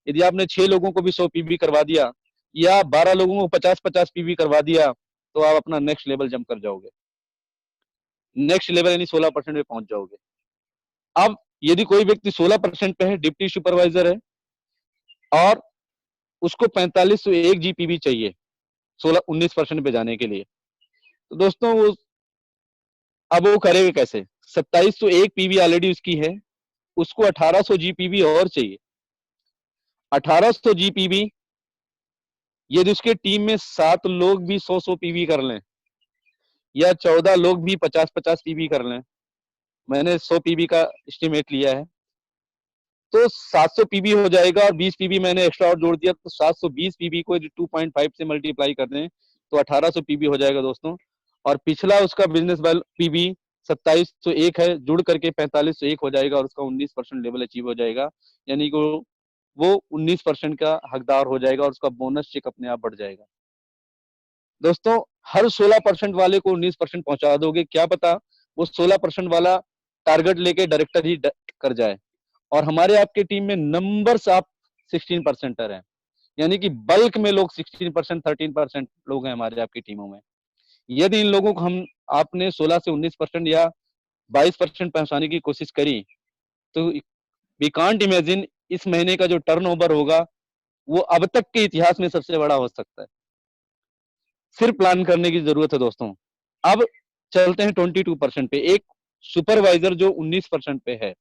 यदि आपने 6 लोगों को भी 100 पीवी करवा दिया, या 12 लोगों को 50-50 पीवी करवा दिया, तो आप अपना नेक्स्ट लेवल जंप कर जाओगे, नेक्स्ट लेवल यानी 16% पे पहुंच जाओगे। अब यदि कोई व्यक्ति 16% पे है, डिप्टी सुपरवाइजर है, और उसको 4501 जीपीवी चाहिए 19% पे जाने के लिए, तो दोस्तों वो अब वो करेगा कैसे? 2701 पीवी ऑलरेडी उसकी है, उसको 1800 जीपीवी और चाहिए। 1800 जीपीवी यदि उसके टीम में 7 लोग भी 100-100 पीवी कर लें, या 14 लोग भी 50-50 पीवी कर लें, मैंने 100 पीवी का एस्टिमेट लिया है, तो 700 पीवी हो जाएगा, और 20 पीवी मैंने एक्स्ट्रा और जोड़ दिया, तो 720 पीवी को 2.5 से मल्टीप्लाई कर दें तो 1800 पीवी हो जाएगा दोस्तों। और पिछला उसका बिजनेस पीवी 2701 है, जुड़ करके 4501 हो जाएगा, और उसका 19% लेवल अचीव हो जाएगा, यानी कि वो 19% का हकदार हो जाएगा, और उसका बोनस चेक अपने आप बढ़ जाएगा। दोस्तों हर 16% वाले को 19% पहुंचा दोगे, क्या पता वो 16% वाला टारगेट लेके डायरेक्टर ही कर जाए, और हमारे आपके टीम में नंबर्स आप 16%er हैं, यानी कि बल्क में लोग 16%, 13% लोग हैं हमारे आपकी टीमों में। यदि इन लोगों को हम आपने 16 से 19% या 22% पहुंचाने की कोशिश करी, तो वी कांट इमेजिन इस महीने का जो टर्नओवर होगा वो अब तक के इतिहास में सबसे बड़ा हो सकता है। सिर्फ प्लान करने की जरूरत है दोस्तों। अब चलते हैं 22% पे। एक सुपरवाइजर जो 19% पे है,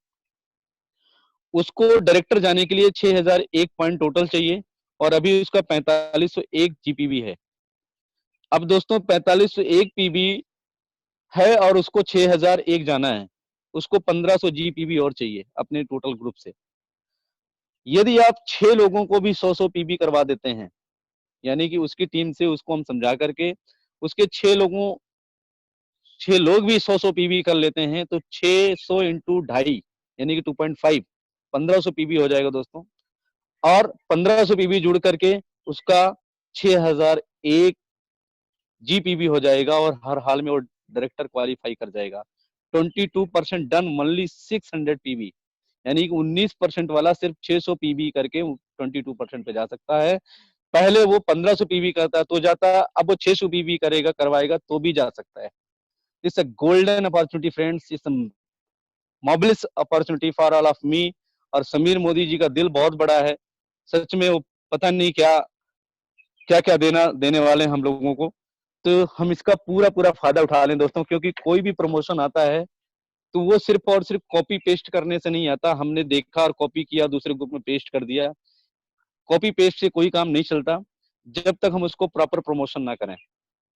उसको डायरेक्टर जाने के लिए 6001 पॉइंट टोटल चाहिए, और अभी उसका 4501 जीपीवी है। अब दोस्तों 4501 पीवी है और उसको 6001 जाना है, उसको 1500 जीपीवी और चाहिए अपने टोटल ग्रुप से। यदि आप 6 लोगों को भी 100-100 पीवी करवा देते हैं, यानी कि उसकी टीम से उसको हम समझा करके उसके 6 लोग भी 100-100 पीवी कर लेते हैं, तो 600 इंटू 2.5 यानी कि 2.5 1500 पीवी हो जाएगा दोस्तों, और 1500 पीवी जुड़ करके उसका 6001 जीपीवी हो जाएगा, और हर हाल में वो डायरेक्टर क्वालिफाई कर जाएगा। 22% डन, ओनली 600 पीवी, यानी कि 19% वाला सिर्फ 600 पीवी करके 22% पे जा सकता है। पहले वो 1500 पीवी करता तो जाता, अब वो 600 पीवी करेगा, करवाएगा तो भी जा सकता है। It's a golden opportunity friends, it's marvellous opportunity for all of me. और समीर मोदी जी का दिल बहुत बड़ा है, सच में वो पता नहीं क्या क्या क्या देने वाले हैं हम लोगों को। तो हम इसका पूरा पूरा फायदा उठा लें दोस्तों, क्योंकि कोई भी प्रमोशन आता है तो वो सिर्फ और सिर्फ कॉपी पेस्ट करने से नहीं आता। हमने देखा और कॉपी किया, दूसरे ग्रुप में पेस्ट कर दिया, कॉपी पेस्ट से कोई काम नहीं चलता जब तक हम उसको प्रॉपर प्रमोशन ना करें।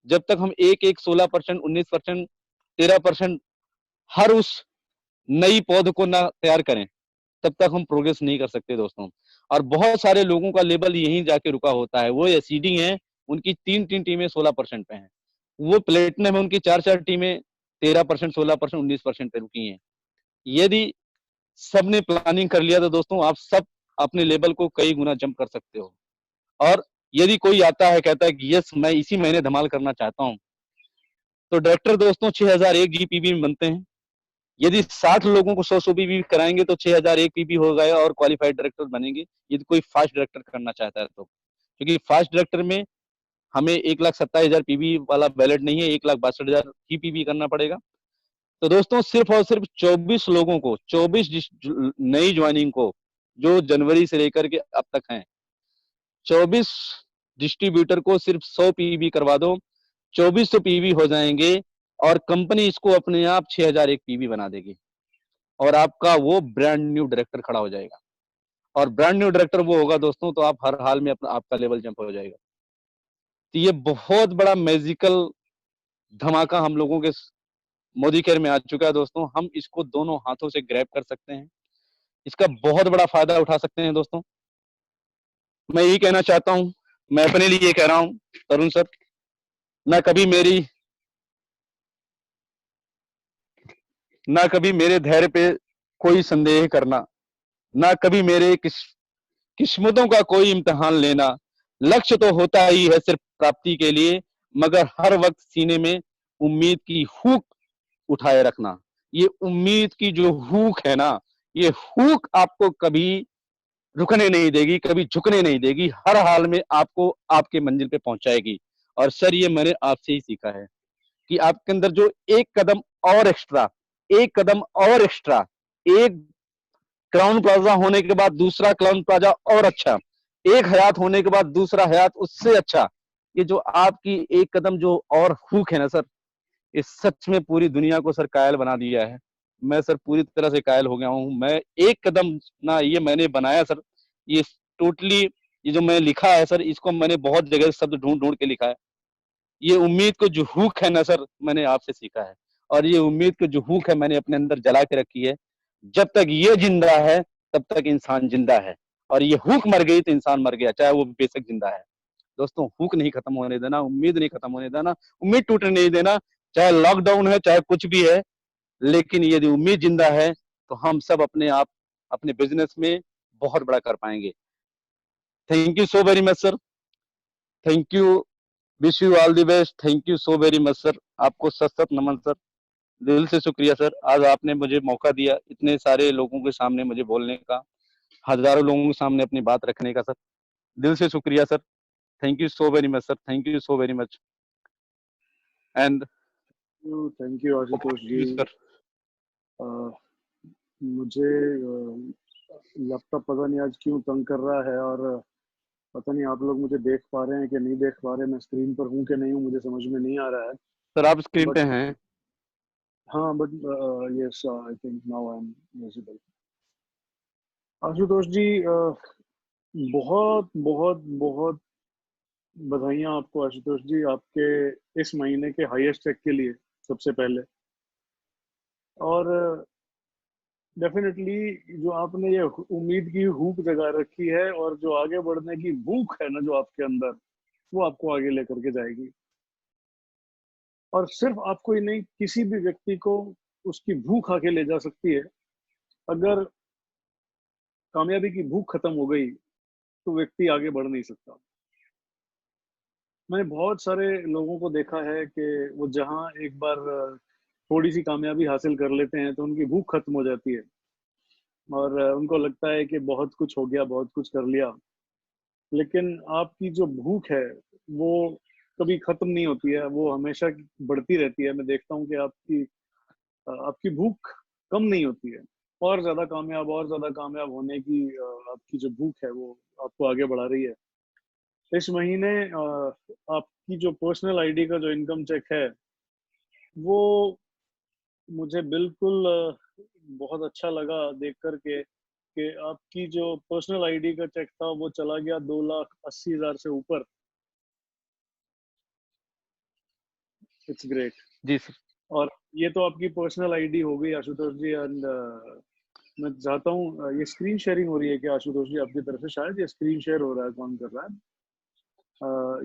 जब तक हम एक एक 16%, 19%, 13% हर उस नई पौध को ना तैयार करें, तब तक हम प्रोग्रेस नहीं कर सकते दोस्तों। और बहुत सारे लोगों का लेवल यहीं जाके रुका होता है, वो सीडिंग है, उनकी 3 टीमें 16% पे हैं, वो प्लेटिनम है, उनकी 4 टीमें 13%, 16%, 19% पे रुकी हैं। यदि सबने प्लानिंग कर लिया तो दोस्तों आप सब अपने लेवल को कई गुना जंप कर सकते हो। और यदि कोई आता है कहता है कि यस मैं इसी महीने धमाल करना चाहता हूँ, तो डायरेक्टर दोस्तों 6001 जीपीबी में बनते हैं। यदि 60 लोगों को 100-100 पीवी कराएंगे तो 6001 पीवी हो गया और क्वालिफाइड डायरेक्टर बनेंगे, यदि कोई फास्ट डायरेक्टर करना चाहता है तो। क्योंकि फास्ट डायरेक्टर में हमें 1,27,000 पीवी वाला बैलेट नहीं है, 1,62,000 ही पीवी करना पड़ेगा। तो दोस्तों सिर्फ और सिर्फ 24 लोगों को, 24 नई ज्वाइनिंग को, जो जनवरी से लेकर के अब तक हैं, 24 डिस्ट्रीब्यूटर को सिर्फ 100 पीवी करवा दो, 2400 पीवी हो जाएंगे, और कंपनी इसको अपने आप 6001 पीवी बना देगी, और आपका वो ब्रांड न्यू डायरेक्टर खड़ा हो जाएगा। और ब्रांड न्यू डायरेक्टर वो होगा दोस्तों, तो आप हर हाल में अपना आपका लेवल जंप हो जाएगा। तो ये बहुत बड़ा मैजिकल धमाका हम लोगों के मोदी केयर में आ चुका है दोस्तों। हम इसको दोनों हाथों से ग्रैब कर सकते हैं, इसका बहुत बड़ा फायदा उठा सकते हैं दोस्तों। मैं यही कहना चाहता हूं, मैं अपने लिए कह रहा हूं तरुण सर, ना कभी मेरी ना कभी मेरे धैर्य पे कोई संदेह करना, ना कभी मेरे किस्मतों का कोई इम्तिहान लेना। लक्ष्य तो होता ही है सिर्फ प्राप्ति के लिए, मगर हर वक्त सीने में उम्मीद की हुक उठाए रखना। ये उम्मीद की जो हुक है ना, ये हुक आपको कभी रुकने नहीं देगी, कभी झुकने नहीं देगी, हर हाल में आपको आपके मंजिल पे पहुंचाएगी। और सर ये मैंने आपसे ही सीखा है कि आपके अंदर जो एक कदम और एक्स्ट्रा, एक कदम और एक्स्ट्रा, एक क्राउन प्लाजा होने के बाद दूसरा क्राउन प्लाजा और अच्छा, एक हयात होने के बाद दूसरा हयात उससे अच्छा, ये जो आपकी एक कदम जो और हुक है ना सर, इस सच में पूरी दुनिया को सर कायल बना दिया है। मैं सर पूरी तरह से कायल हो गया हूँ। मैं एक कदम ना ये मैंने बनाया सर, ये टोटली ये जो मैं लिखा है सर, इसको मैंने बहुत जगह शब्द ढूंढ ढूंढ के लिखा है। ये उम्मीद को जो हुक है ना सर, मैंने आपसे सीखा है। और ये उम्मीद को जो हुक है मैंने अपने अंदर जला के रखी है। जब तक ये जिंदा है तब तक इंसान जिंदा है, और ये हुक मर गई तो इंसान मर गया, चाहे वो बेशक जिंदा है। दोस्तों हुक नहीं खत्म होने देना, उम्मीद नहीं खत्म होने देना, उम्मीद टूटने नहीं देना। चाहे लॉकडाउन है, चाहे कुछ भी है, लेकिन यदि उम्मीद जिंदा है तो हम सब अपने आप अपने बिजनेस में बहुत बड़ा कर पाएंगे। Thank you so very much sir, thank you, wish you all the best, thank you so very much sir. आपको सत सत नमन सर, दिल से शुक्रिया सर। आज आपने मुझे मौका दिया इतने सारे लोगों के सामने मुझे बोलने का, हजारों लोगों के सामने अपनी बात रखने का सर। दिल से शुक्रिया sir, thank you so very much sir, thank you so very much. And thank you Ashutosh ji. Sir, uh, मुझे लैपटॉप पता नहीं आज क्यों तंग कर रहा है, और पता नहीं आप लोग मुझे देख पा रहे हैं कि नहीं देख पा रहे हैं, मैं स्क्रीन पर हूँ कि नहीं हूँ मुझे समझ में नहीं आ रहा है। सर आप स्क्रीन पे बट हैं। हाँ, but yes, I think now I am visible. Ashutosh ji, बहुत बहुत बहुत बधाइयाँ आपको आशुतोष जी, आपके इस महीने के हाईएस्ट चेक के लिए सबसे पहले। और डेफिनेटली जो आपने ये उम्मीद की हुक जगा रखी है, और जो आगे बढ़ने की भूख है ना जो आपके अंदर, वो आपको आगे लेकर के जाएगी। और सिर्फ आपको ही नहीं, किसी भी व्यक्ति को उसकी भूख आगे ले जा सकती है। अगर कामयाबी की भूख खत्म हो गई तो व्यक्ति आगे बढ़ नहीं सकता। मैंने बहुत सारे लोगों को देखा है कि वो जहाँ एक बार थोड़ी सी कामयाबी हासिल कर लेते हैं तो उनकी भूख खत्म हो जाती है, और उनको लगता है कि बहुत कुछ हो गया, बहुत कुछ कर लिया। लेकिन आपकी जो भूख है वो कभी खत्म नहीं होती है, वो हमेशा बढ़ती रहती है। मैं देखता हूँ कि आपकी भूख कम नहीं होती है। और ज्यादा कामयाब होने की आपकी जो भूख है वो आपको आगे बढ़ा रही है। इस महीने आपकी जो पर्सनल आईडी का जो इनकम चेक है वो मुझे बिल्कुल बहुत अच्छा लगा देख करके कि आपकी जो पर्सनल आईडी का चेक था वो चला गया 2,80,000 से ऊपर। It's great. जी सर। और ये तो आपकी पर्सनल आईडी हो गई आशुतोष जी। एंड मैं चाहता हूँ, ये स्क्रीन शेयरिंग हो रही है क्या आशुतोष जी आपकी तरफ से? शायद ये स्क्रीन शेयर हो रहा है, कौन कर रहा है?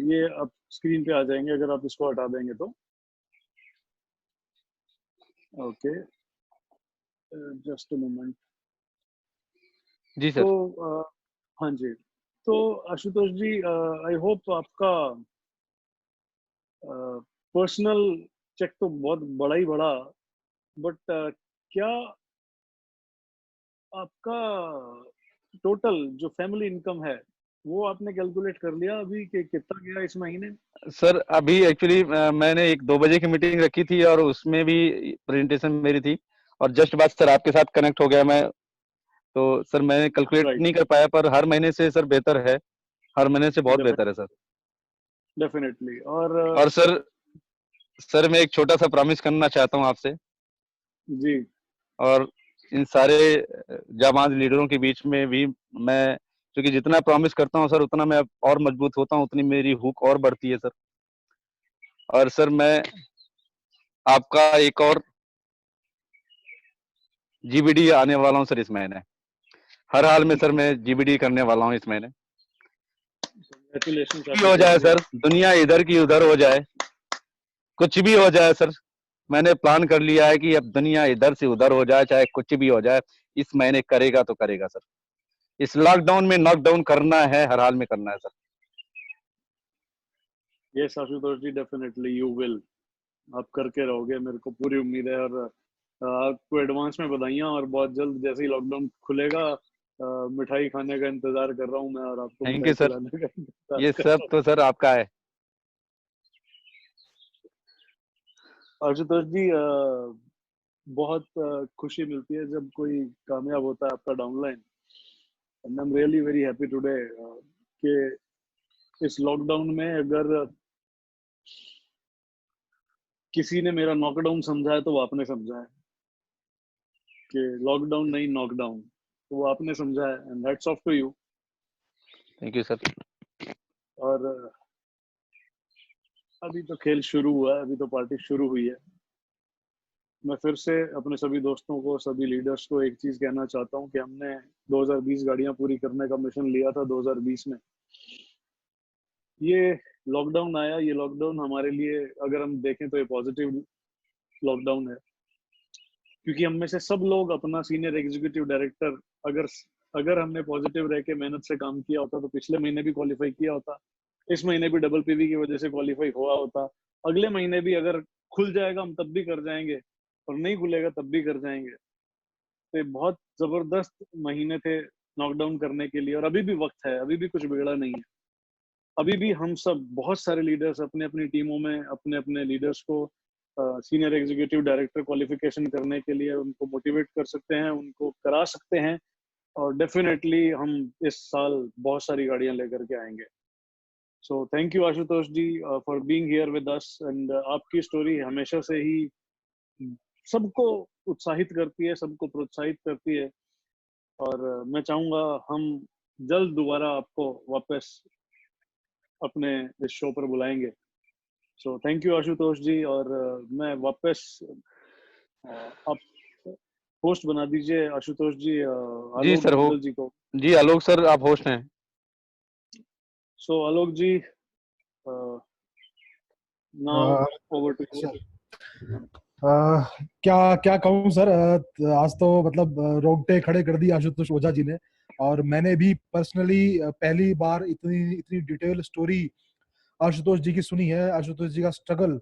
ये आप स्क्रीन पे आ जाएंगे अगर आप इसको हटा देंगे तो। Okay, just a moment. जी तो सर। हाँ जी, तो आशुतोष जी, आई होप आपका पर्सनल चेक तो बहुत बड़ा ही बड़ा, बट क्या आपका टोटल जो फैमिली इनकम है वो आपने कैलकुलेट कर लिया अभी कि कितना गया इस महीने? सर अभी एक्चुअली मैंने एक 2 बजे की मीटिंग रखी थी और उसमें भी प्रेजेंटेशन मेरी थी, और जस्ट बाद सर आपके साथ कनेक्ट हो गया मैं। तो सर मैंने कैलकुलेट राइट। नहीं कर पाया, पर हर महीने से सर बेहतर है, हर महीने से बहुत बेहतर है सर। डेफिनेटली। और और सर मैं एक छोटा सा प्रॉमिस करना चाहता हूँ आपसे, जी, और इन सारे जाबाज लीडरों के बीच में भी मैं, क्योंकि जितना प्रॉमिस करता हूँ सर उतना मैं और मजबूत होता हूँ, उतनी मेरी हुक और बढ़ती है सर। और सर मैं आपका एक और जीबीडी आने वाला हूँ सर इस महीने। हर हाल में सर मैं जीबीडी करने वाला हूँ इस महीने। Congratulations, कुछ भी हो जाए सर, दुनिया इधर की उधर हो जाए, कुछ भी हो जाए सर, मैंने प्लान कर लिया है कि अब दुनिया इधर से उधर हो जाए, चाहे कुछ भी हो जाए, इस महीने करेगा तो करेगा सर। इस लॉकडाउन में नॉकडाउन करना है, हर हाल में करना है sir. Yes, Ashutosh ji, definitely you will. आप करके रहोगे, मेरे को पूरी उम्मीद है। और आपको एडवांस में बधाइयाँ, और बहुत जल्द जैसे ही लॉकडाउन खुलेगा मिठाई खाने का इंतजार कर रहा हूँ मैं, और आपको थैंक यू मिठाई सर। खिलाने का इंतजार ये कर सब रहा हूँ। तो सर आपका है। आशुतोष जी, बहुत खुशी मिलती है जब कोई कामयाब होता है आपका downline, and I am really very happy today कि इस लॉकडाउन में अगर किसी ने मेरा नॉकडाउन समझा है तो वो आपने समझा है, कि लॉकडाउन नहीं नॉकडाउन, तो वो आपने समझा है, and hats off to you. Thank you sir. और अभी तो खेल शुरू हुआ है, अभी तो पार्टी शुरू हुई है। मैं फिर से अपने सभी दोस्तों को, सभी लीडर्स को एक चीज कहना चाहता हूँ कि हमने 2020 गाड़ियां पूरी करने का मिशन लिया था 2020 में। ये लॉकडाउन आया, ये लॉकडाउन हमारे लिए अगर हम देखें तो ये पॉजिटिव लॉकडाउन है, क्योंकि हम में से सब लोग अपना सीनियर एग्जीक्यूटिव डायरेक्टर, अगर अगर हमने पॉजिटिव रह के मेहनत से काम किया होता तो पिछले महीने भी क्वालिफाई किया होता, इस महीने भी डबल पीवी की वजह से क्वालिफाई हुआ होता, अगले महीने भी अगर खुल जाएगा हम तब भी कर जाएंगे, और नहीं खुलेगा तब भी कर जाएंगे। तो ये बहुत जबरदस्त महीने थे नॉकडाउन करने के लिए, और अभी भी वक्त है, अभी भी कुछ बिगड़ा नहीं है। अभी भी हम सब बहुत सारे लीडर्स अपने अपनी टीमों में अपने अपने लीडर्स को सीनियर एग्जीक्यूटिव डायरेक्टर क्वालिफिकेशन करने के लिए उनको मोटिवेट कर सकते हैं, उनको करा सकते हैं, और डेफिनेटली हम इस साल बहुत सारी गाड़ियां लेकर के आएंगे। So thank you Ashutosh ji for being here with us, and आपकी स्टोरी हमेशा से ही सबको उत्साहित करती है, सबको प्रोत्साहित करती है, और मैं चाहूंगा हम जल्द दोबारा आपको वापस अपने इस शो पर बुलाएंगे। सो थैंक यू आशुतोष जी, और मैं वापस आप होस्ट बना दीजिए आशुतोष जी जी आलोक सर हो। मंडल जी को। जी आलोक सर आप होस्ट हैं। So Alok ji, now uh, over to you. Sir, क्या क्या कहूँ सर, आज तो मतलब रोंगटे खड़े कर दिए आशुतोष ओझा जी ने। और मैंने भी पर्सनली पहली बार इतनी इतनी डिटेल स्टोरी आशुतोष जी की सुनी है। आशुतोष जी का स्ट्रगल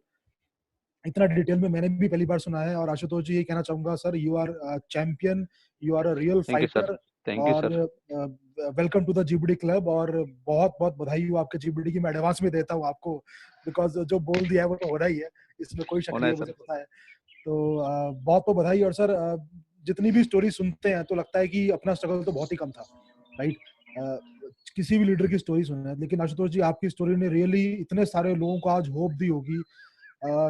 इतना डिटेल में मैंने भी पहली बार सुना है। और आशुतोष जी ये कहना चाहूंगा sir, you are champion, you are a real thank you sir. Fighter. Thank you और sir. Welcome to the GBD club, और बहुत बहुत बधाई हो आपके जीबीडी की। मैं एडवांस में देता हूँ आपको, बिकॉज जो बोल दिया है वो तो हो रहा ही है, इसमें कोई शक होना नहीं है है, मुझे सर। पता है। तो बहुत बहुत बधाई। और सर जितनी भी स्टोरी सुनते हैं तो लगता है कि अपना स्ट्रगल तो बहुत ही कम था, राइट? किसी भी लीडर की स्टोरी सुनना है, लेकिन आशुतोष जी आपकी स्टोरी ने रियली इतने सारे लोगों को आज होप दी होगी।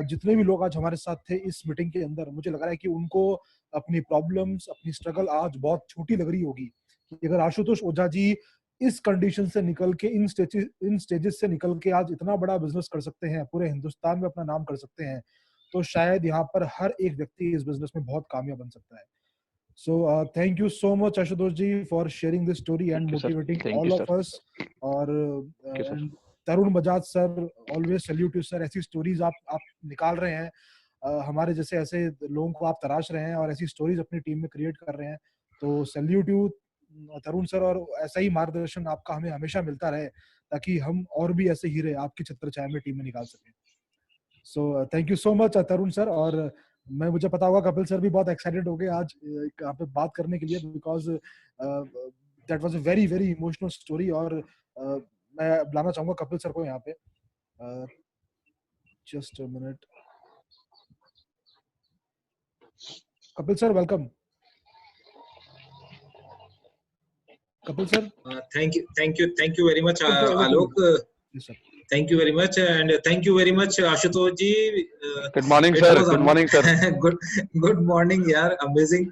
जितने भी लोग आज हमारे साथ थे इस मीटिंग के अंदर, मुझे लग रहा है कि उनको अपनी प्रॉब्लम्स, अपनी स्ट्रगल आज बहुत छोटी लग रही होगी। कि अगर आशुतोष ओझा जी इस कंडीशन से निकल के, इन स्टेजेस से निकल के आज इतना बड़ा बिजनेस कर सकते हैं, पूरे हिंदुस्तान में अपना नाम कर सकते हैं, तो शायद यहाँ पर हर एक व्यक्ति इस बिजनेस में बहुत कामयाब बन सकता है। So thank you so much Ashutosh ji for sharing this story and thank you sir. Motivating thank you all sir. Of us. और thank you sir. Tarun Bajaj sir, always salute you sir. ऐसी स्टोरीज आप निकाल रहे हैं, हमारे जैसे ऐसे लोगों को आप तराश रहे हैं और ऐसी स्टोरीज अपनी टीम में क्रिएट कर रहे हैं, तो सैल्यूट यू तरुण सर। और ऐसा ही मार्गदर्शन आपका हमें हमेशा मिलता रहे, ताकि हम और भी ऐसे हीरे आपकी छत्रछाया में टीम में निकाल सकें। सो thank you so much Tarun sir. और मुझे पता होगा कपिल सर भी बहुत एक्साइटेड हो गए आज यहाँ पे बात करने के लिए, because that was a very very emotional story. और मैं बुलाना चाहूंगा कपिल सर को यहाँ पे। Just a minute. Kapil sir welcome. Kapil sir, thank you very much, Alok. yes sir. Thank you very much, and thank you very much, Ashutosh ji. Good morning It sir. was good morning sir. good morning यार, amazing,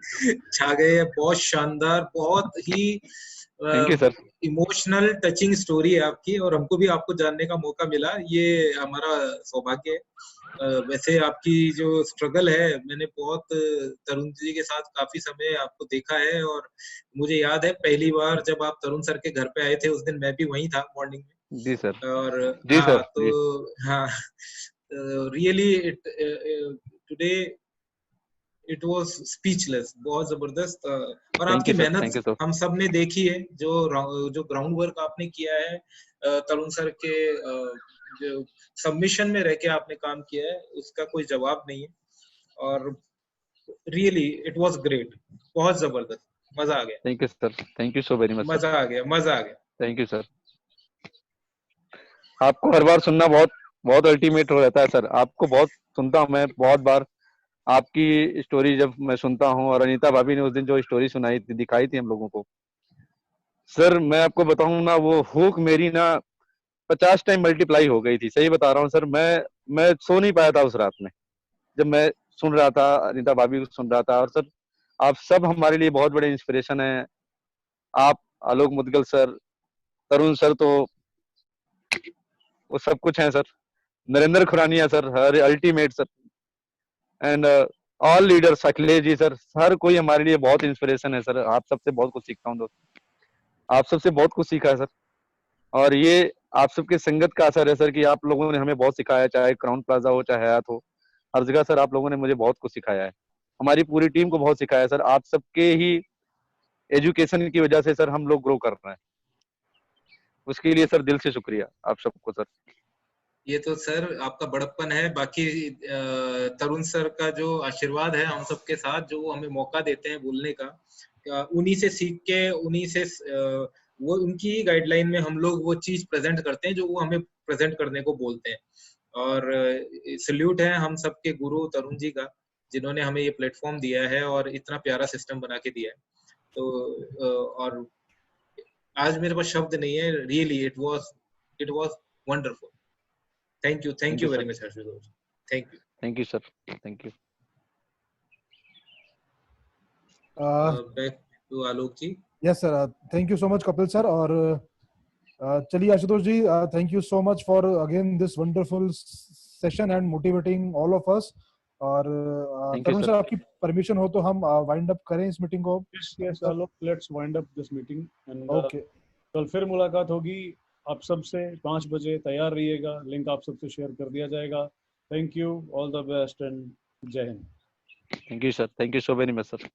छा गए, बहुत शानदार, बहुत ही thank you sir. Emotional touching story है आपकी, और हमको भी आपको जानने का मौका मिला, ये हमारा सौभाग्य है। वैसे आपकी जो स्ट्रगल है, मैंने बहुत तरुण जी के साथ काफी समय आपको देखा है, और मुझे याद है पहली बार जब आप तरुण सर के घर पे आए थे, उस दिन मैं भी वहीं था मॉर्निंग में। जी सर। और जी हाँ, सर। तो जी हाँ, really today it was speechless, बहुत जबरदस्त। और थैंक आपकी यू सर। मेहनत थैंक यू सर। हम सब ने देखी है, जो ग्राउंड वर्क आपने किया है, तरुण सर के जो सबमिशन में रह के आपने काम किया है, उसका कोई जवाब नहीं है। और रियली इट वाज ग्रेट, बहुत जबरदस्त, मजा आ गया, thank you sir. Thank you so very much sir. मजा आ गया, मजा आ गया। Thank you sir. आपको हर बार सुनना बहुत बहुत अल्टीमेट हो जाता है सर। आपको बहुत सुनता हूँ मैं बहुत बार। आपकी स्टोरी जब मैं सुनता हूँ, और अनीता भाभी ने उस दिन जो स्टोरी सुनाई थी, दिखाई थी हम लोगों को, सर मैं आपको बताऊं ना, वो हुक मेरी ना 50 टाइम मल्टीप्लाई हो गई थी। सही बता रहा हूँ सर। मैं सो नहीं पाया था उस रात में, जब मैं सुन रहा था, अनीता भाभी को सुन रहा था। और सर आप सब हमारे लिए बहुत बड़े इंस्पिरेशन हैं। आप, आलोक मुदगल सर, तरुण सर तो वो सब कुछ हैं सर। नरेंद्र खुरानिया सर, हर ultimate sir, and all leaders, Akhilesh ji sir, हर कोई हमारे लिए बहुत इंस्पिरेशन है सर। आप सबसे बहुत कुछ सीखता हूँ दोस्त। आप सबसे बहुत कुछ सीखा है सर। और ये आप सबके संगत का असर है सर, कि आप लोगों ने हमें बहुत सिखाया, चाहे क्राउन प्लाजा हो, चाहे हयात हो, हर जगह सर आप लोगों ने मुझे बहुत कुछ सिखाया है। हमारी पूरी टीम को बहुत सिखाया है सर। आप सबके ही एजुकेशन की वजह से सर हम लोग ग्रो कर रहे हैं। उसके लिए सर दिल से शुक्रिया आप सबको सर। ये तो सर आपका बड़प्पन है, बाकी तरुण सर का जो आशीर्वाद है हम सबके साथ, जो वो हमें मौका देते हैं बोलने का, उन्हीं से सीख के, उन्हीं से वो उनकी ही गाइडलाइन में हम लोग वो चीज प्रेजेंट करते हैं जो वो हमें प्रेजेंट करने को बोलते हैं। और सल्यूट है हम सबके गुरु तरुण जी का, जिन्होंने हमें ये प्लेटफॉर्म दिया है और इतना प्यारा सिस्टम बना के दिया है। तो और आज मेरे पास शब्द नहीं है, really it was wonderful. Thank thank you you very sir. much, Ashutosh. Thank you. Thank you sir. Thank you. Back to Alok ji. Yes sir, thank you so much Kapil sir. और चलिए Ashutosh ji, thank you so much for again this wonderful session and motivating all of us. और thank you Tarun sir. Sir, आपकी permission हो तो हम wind up करें इस meeting को Yes, sir? Alok, let's wind up this meeting and okay, कल फिर मुलाकात होगी आप सबसे 5 बजे। तैयार रहिएगा, लिंक आप सबसे शेयर कर दिया जाएगा। Thank you, all the best and जय हिंद। Thank you sir. Thank you so very much sir.